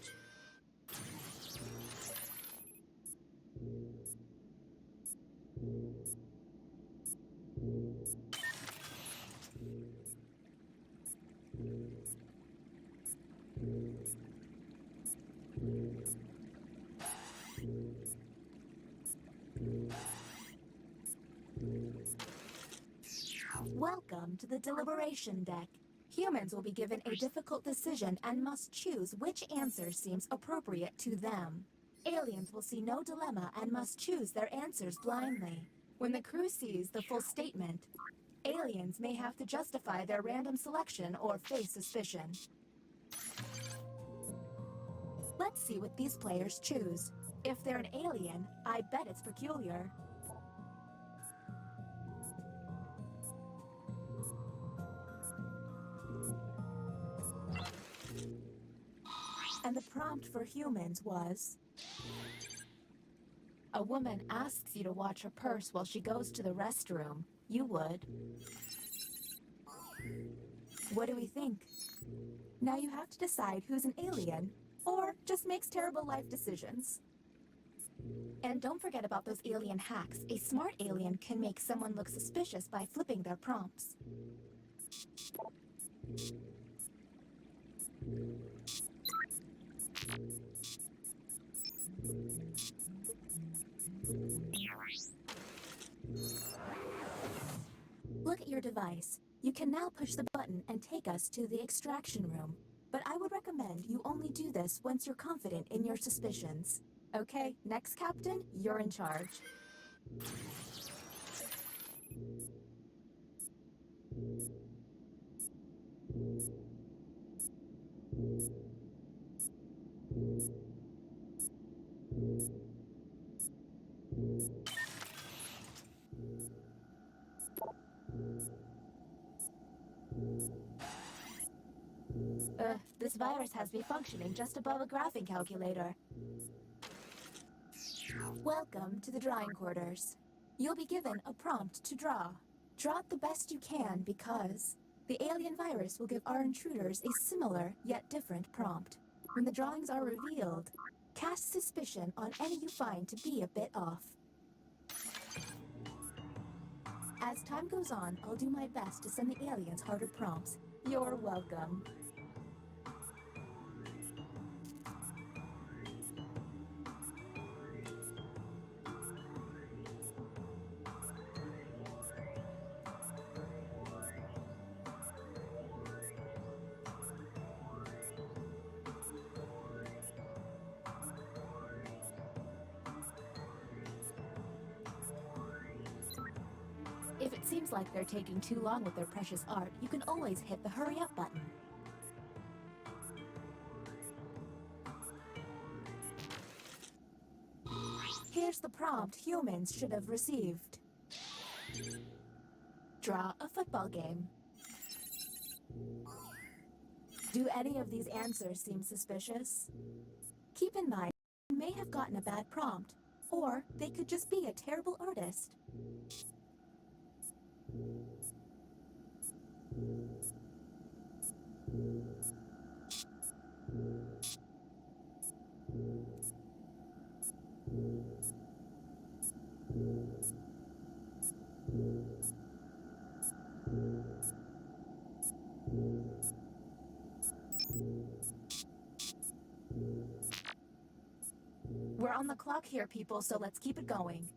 Welcome to the deliberation deck. Humans will be given a difficult decision and must choose which answer seems appropriate to them. Aliens will see no dilemma and must choose their answers blindly. When the crew sees the full statement, aliens may have to justify their random selection or face suspicion. Let's see what these players choose. If they're an alien, I bet it's peculiar. And the prompt for humans was... A woman asks you to watch her purse while she goes to the restroom. You would. What do we think? Now you have to decide who's an alien, or just makes terrible life decisions. And don't forget about those alien hacks. A smart alien can make someone look suspicious by flipping their prompts. Look at your device. You can now push the button and take us to the extraction room. But I would recommend you only do this once you're confident in your suspicions. Okay, next captain, you're in charge. This virus has me functioning just above a graphing calculator. Welcome to the drawing quarters. You'll be given a prompt to draw. Draw it the best you can because the alien virus will give our intruders a similar yet different prompt. When the drawings are revealed, cast suspicion on any you find to be a bit off. As time goes on, I'll do my best to send the aliens harder prompts. You're welcome. If it seems like they're taking too long with their precious art, you can always hit the hurry up button. Here's the prompt humans should have received. Draw a football game. Do any of these answers seem suspicious? Keep in mind, you may have gotten a bad prompt, or they could just be a terrible artist. We're on the clock here, people, so let's keep it going.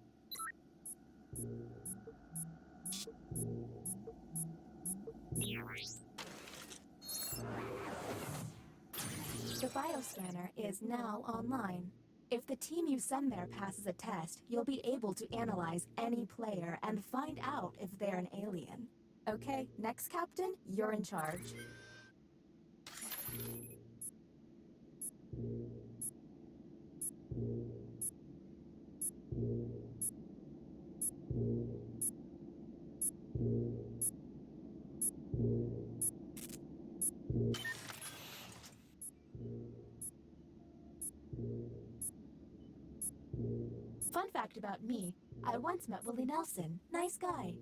The bioscanner is now online. If the team you send there passes a test, you'll be able to analyze any player and find out if they're an alien. Okay, next captain, you're in charge. Fun fact about me, I once met Willie Nelson. Nice guy.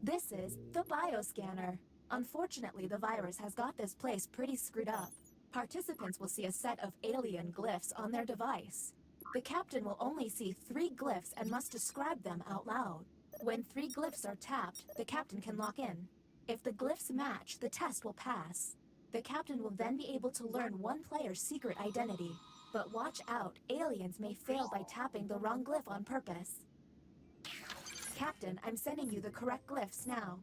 This is the bioscanner. Unfortunately, the virus has got this place pretty screwed up. Participants will see a set of alien glyphs on their device. The captain will only see 3 glyphs and must describe them out loud. When 3 glyphs are tapped, the captain can lock in. If the glyphs match, the test will pass. The captain will then be able to learn one player's secret identity. But watch out, aliens may fail by tapping the wrong glyph on purpose. Captain, I'm sending you the correct glyphs now.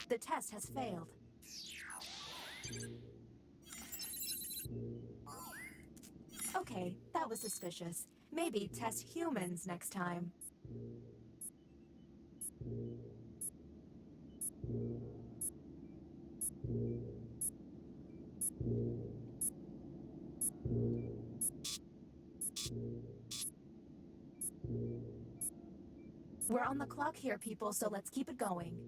The test has failed. Okay, that was suspicious. Maybe test humans next time. We're on the clock here, people, so let's keep it going.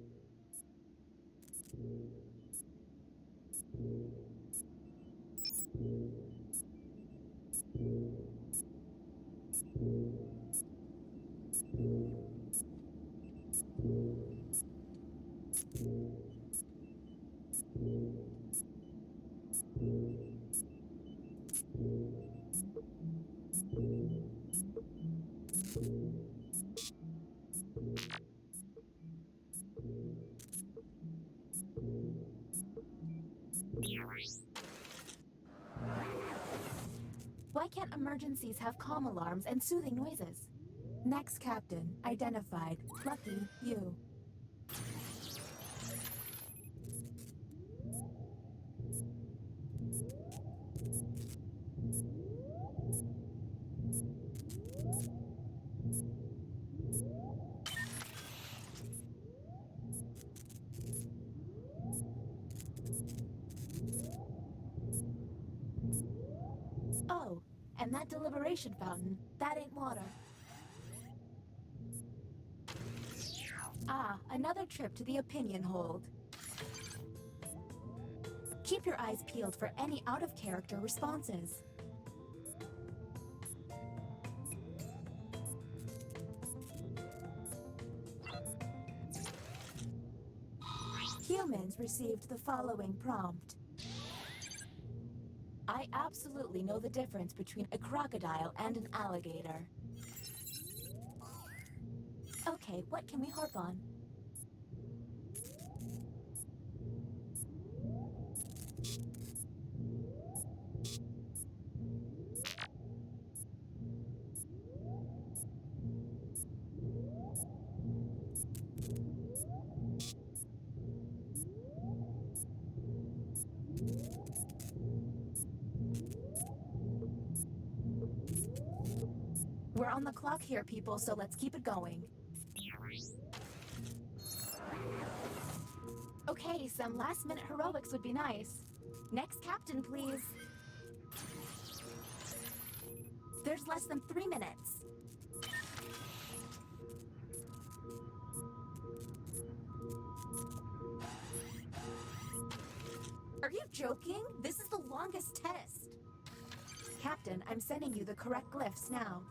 Why can't emergencies have calm alarms and soothing noises? Next captain, identified. Lucky you. Oh, and that deliberation fountain, that ain't water. Ah, another trip to the opinion hold. Keep your eyes peeled for any out-of-character responses. Humans received the following prompt. I absolutely know the difference between a crocodile and an alligator. Okay, what can we harp on? We're on the clock here, people, so let's keep it going. Okay, some last-minute heroics would be nice. Next captain, please. There's less than 3 minutes. Are you joking? This is the longest test. Captain, I'm sending you the correct glyphs now.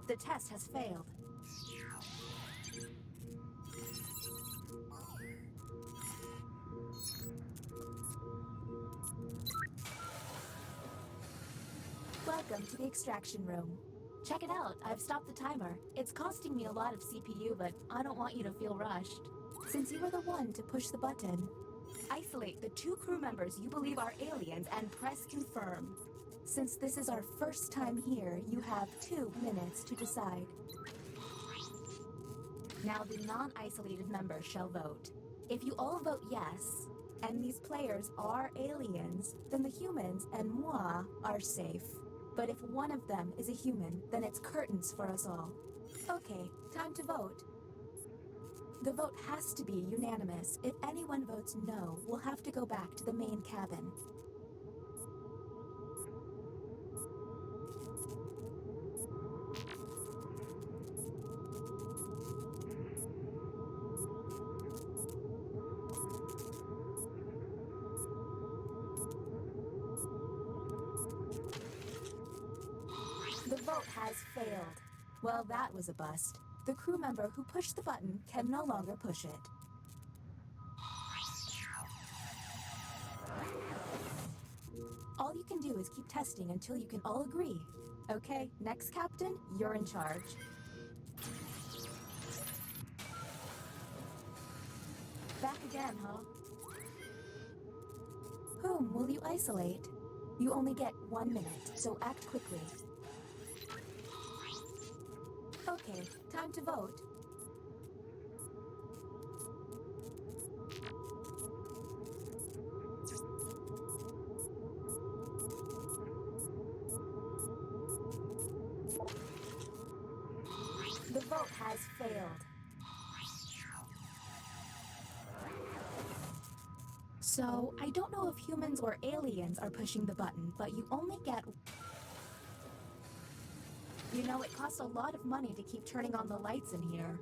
The test has failed. Welcome to the extraction room. Check it out, I've stopped the timer. It's costing me a lot of CPU, but I don't want you to feel rushed. Since you were the one to push the button, isolate the 2 crew members you believe are aliens and press confirm. Since this is our first time here, you have 2 minutes to decide. Now the non-isolated members shall vote. If you all vote yes, and these players are aliens, then the humans and moi are safe. But if one of them is a human, then it's curtains for us all. Okay, time to vote. The vote has to be unanimous. If anyone votes no, we'll have to go back to the main cabin. The vote has failed. Well, that was a bust. The crew member who pushed the button can no longer push it. All you can do is keep testing until you can all agree. Okay, next captain, you're in charge. Back again, huh? Whom will you isolate? You only get 1 minute, so act quickly. Okay, time to vote. The vote has failed. So, I don't know if humans or aliens are pushing the button, but you only get... You know, it costs a lot of money to keep turning on the lights in here.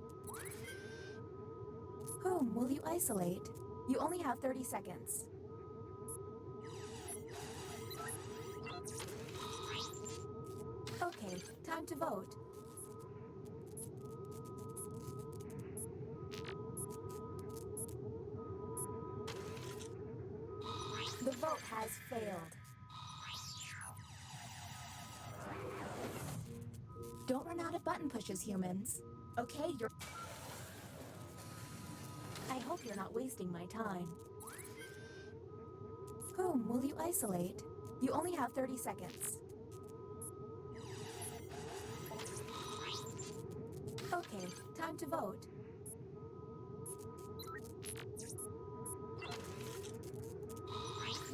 Whom will you isolate? You only have 30 seconds. Okay, time to vote. The vote has failed. Don't run out of button pushes, humans. Okay, you're... I hope you're not wasting my time. Whom will you isolate? You only have 30 seconds. Okay, time to vote.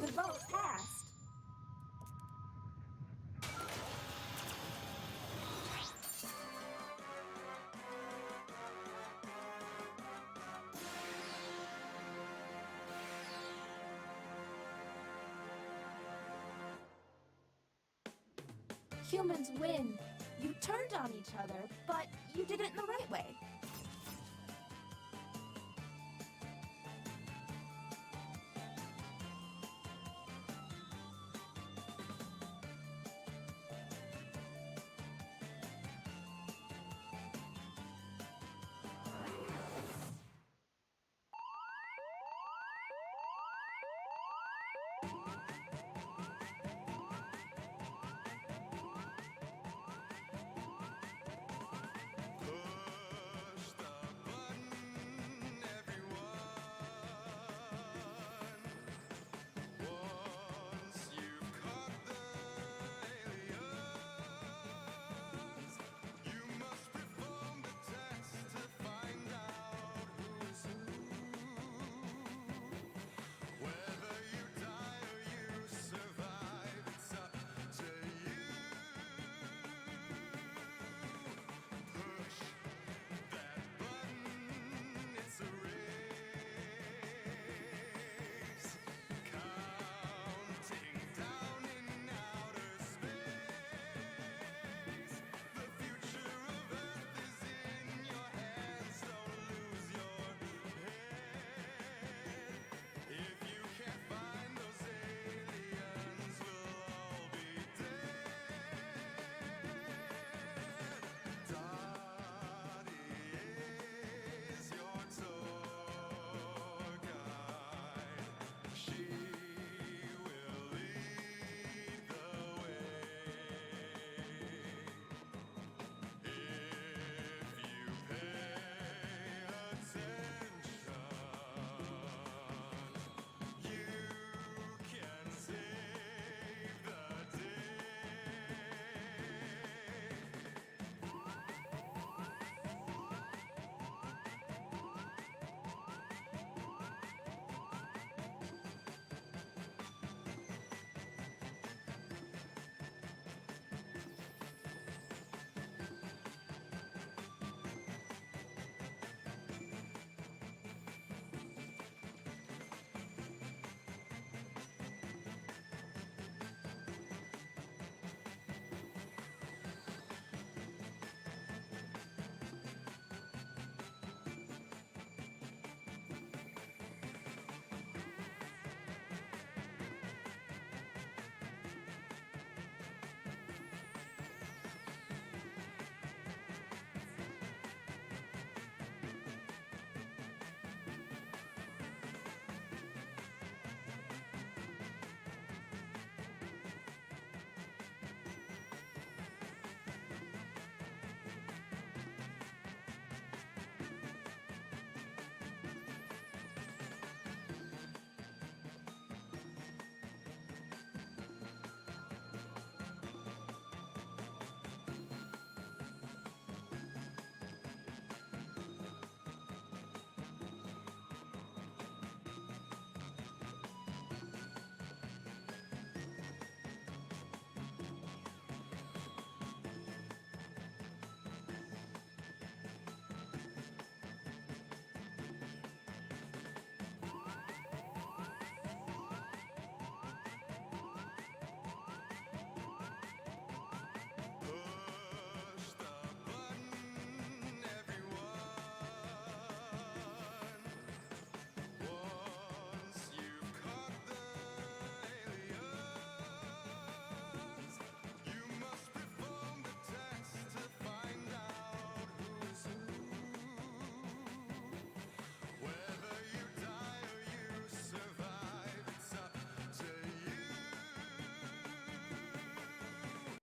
The vote passed. Humans win. You turned on each other, but you did it in the right way.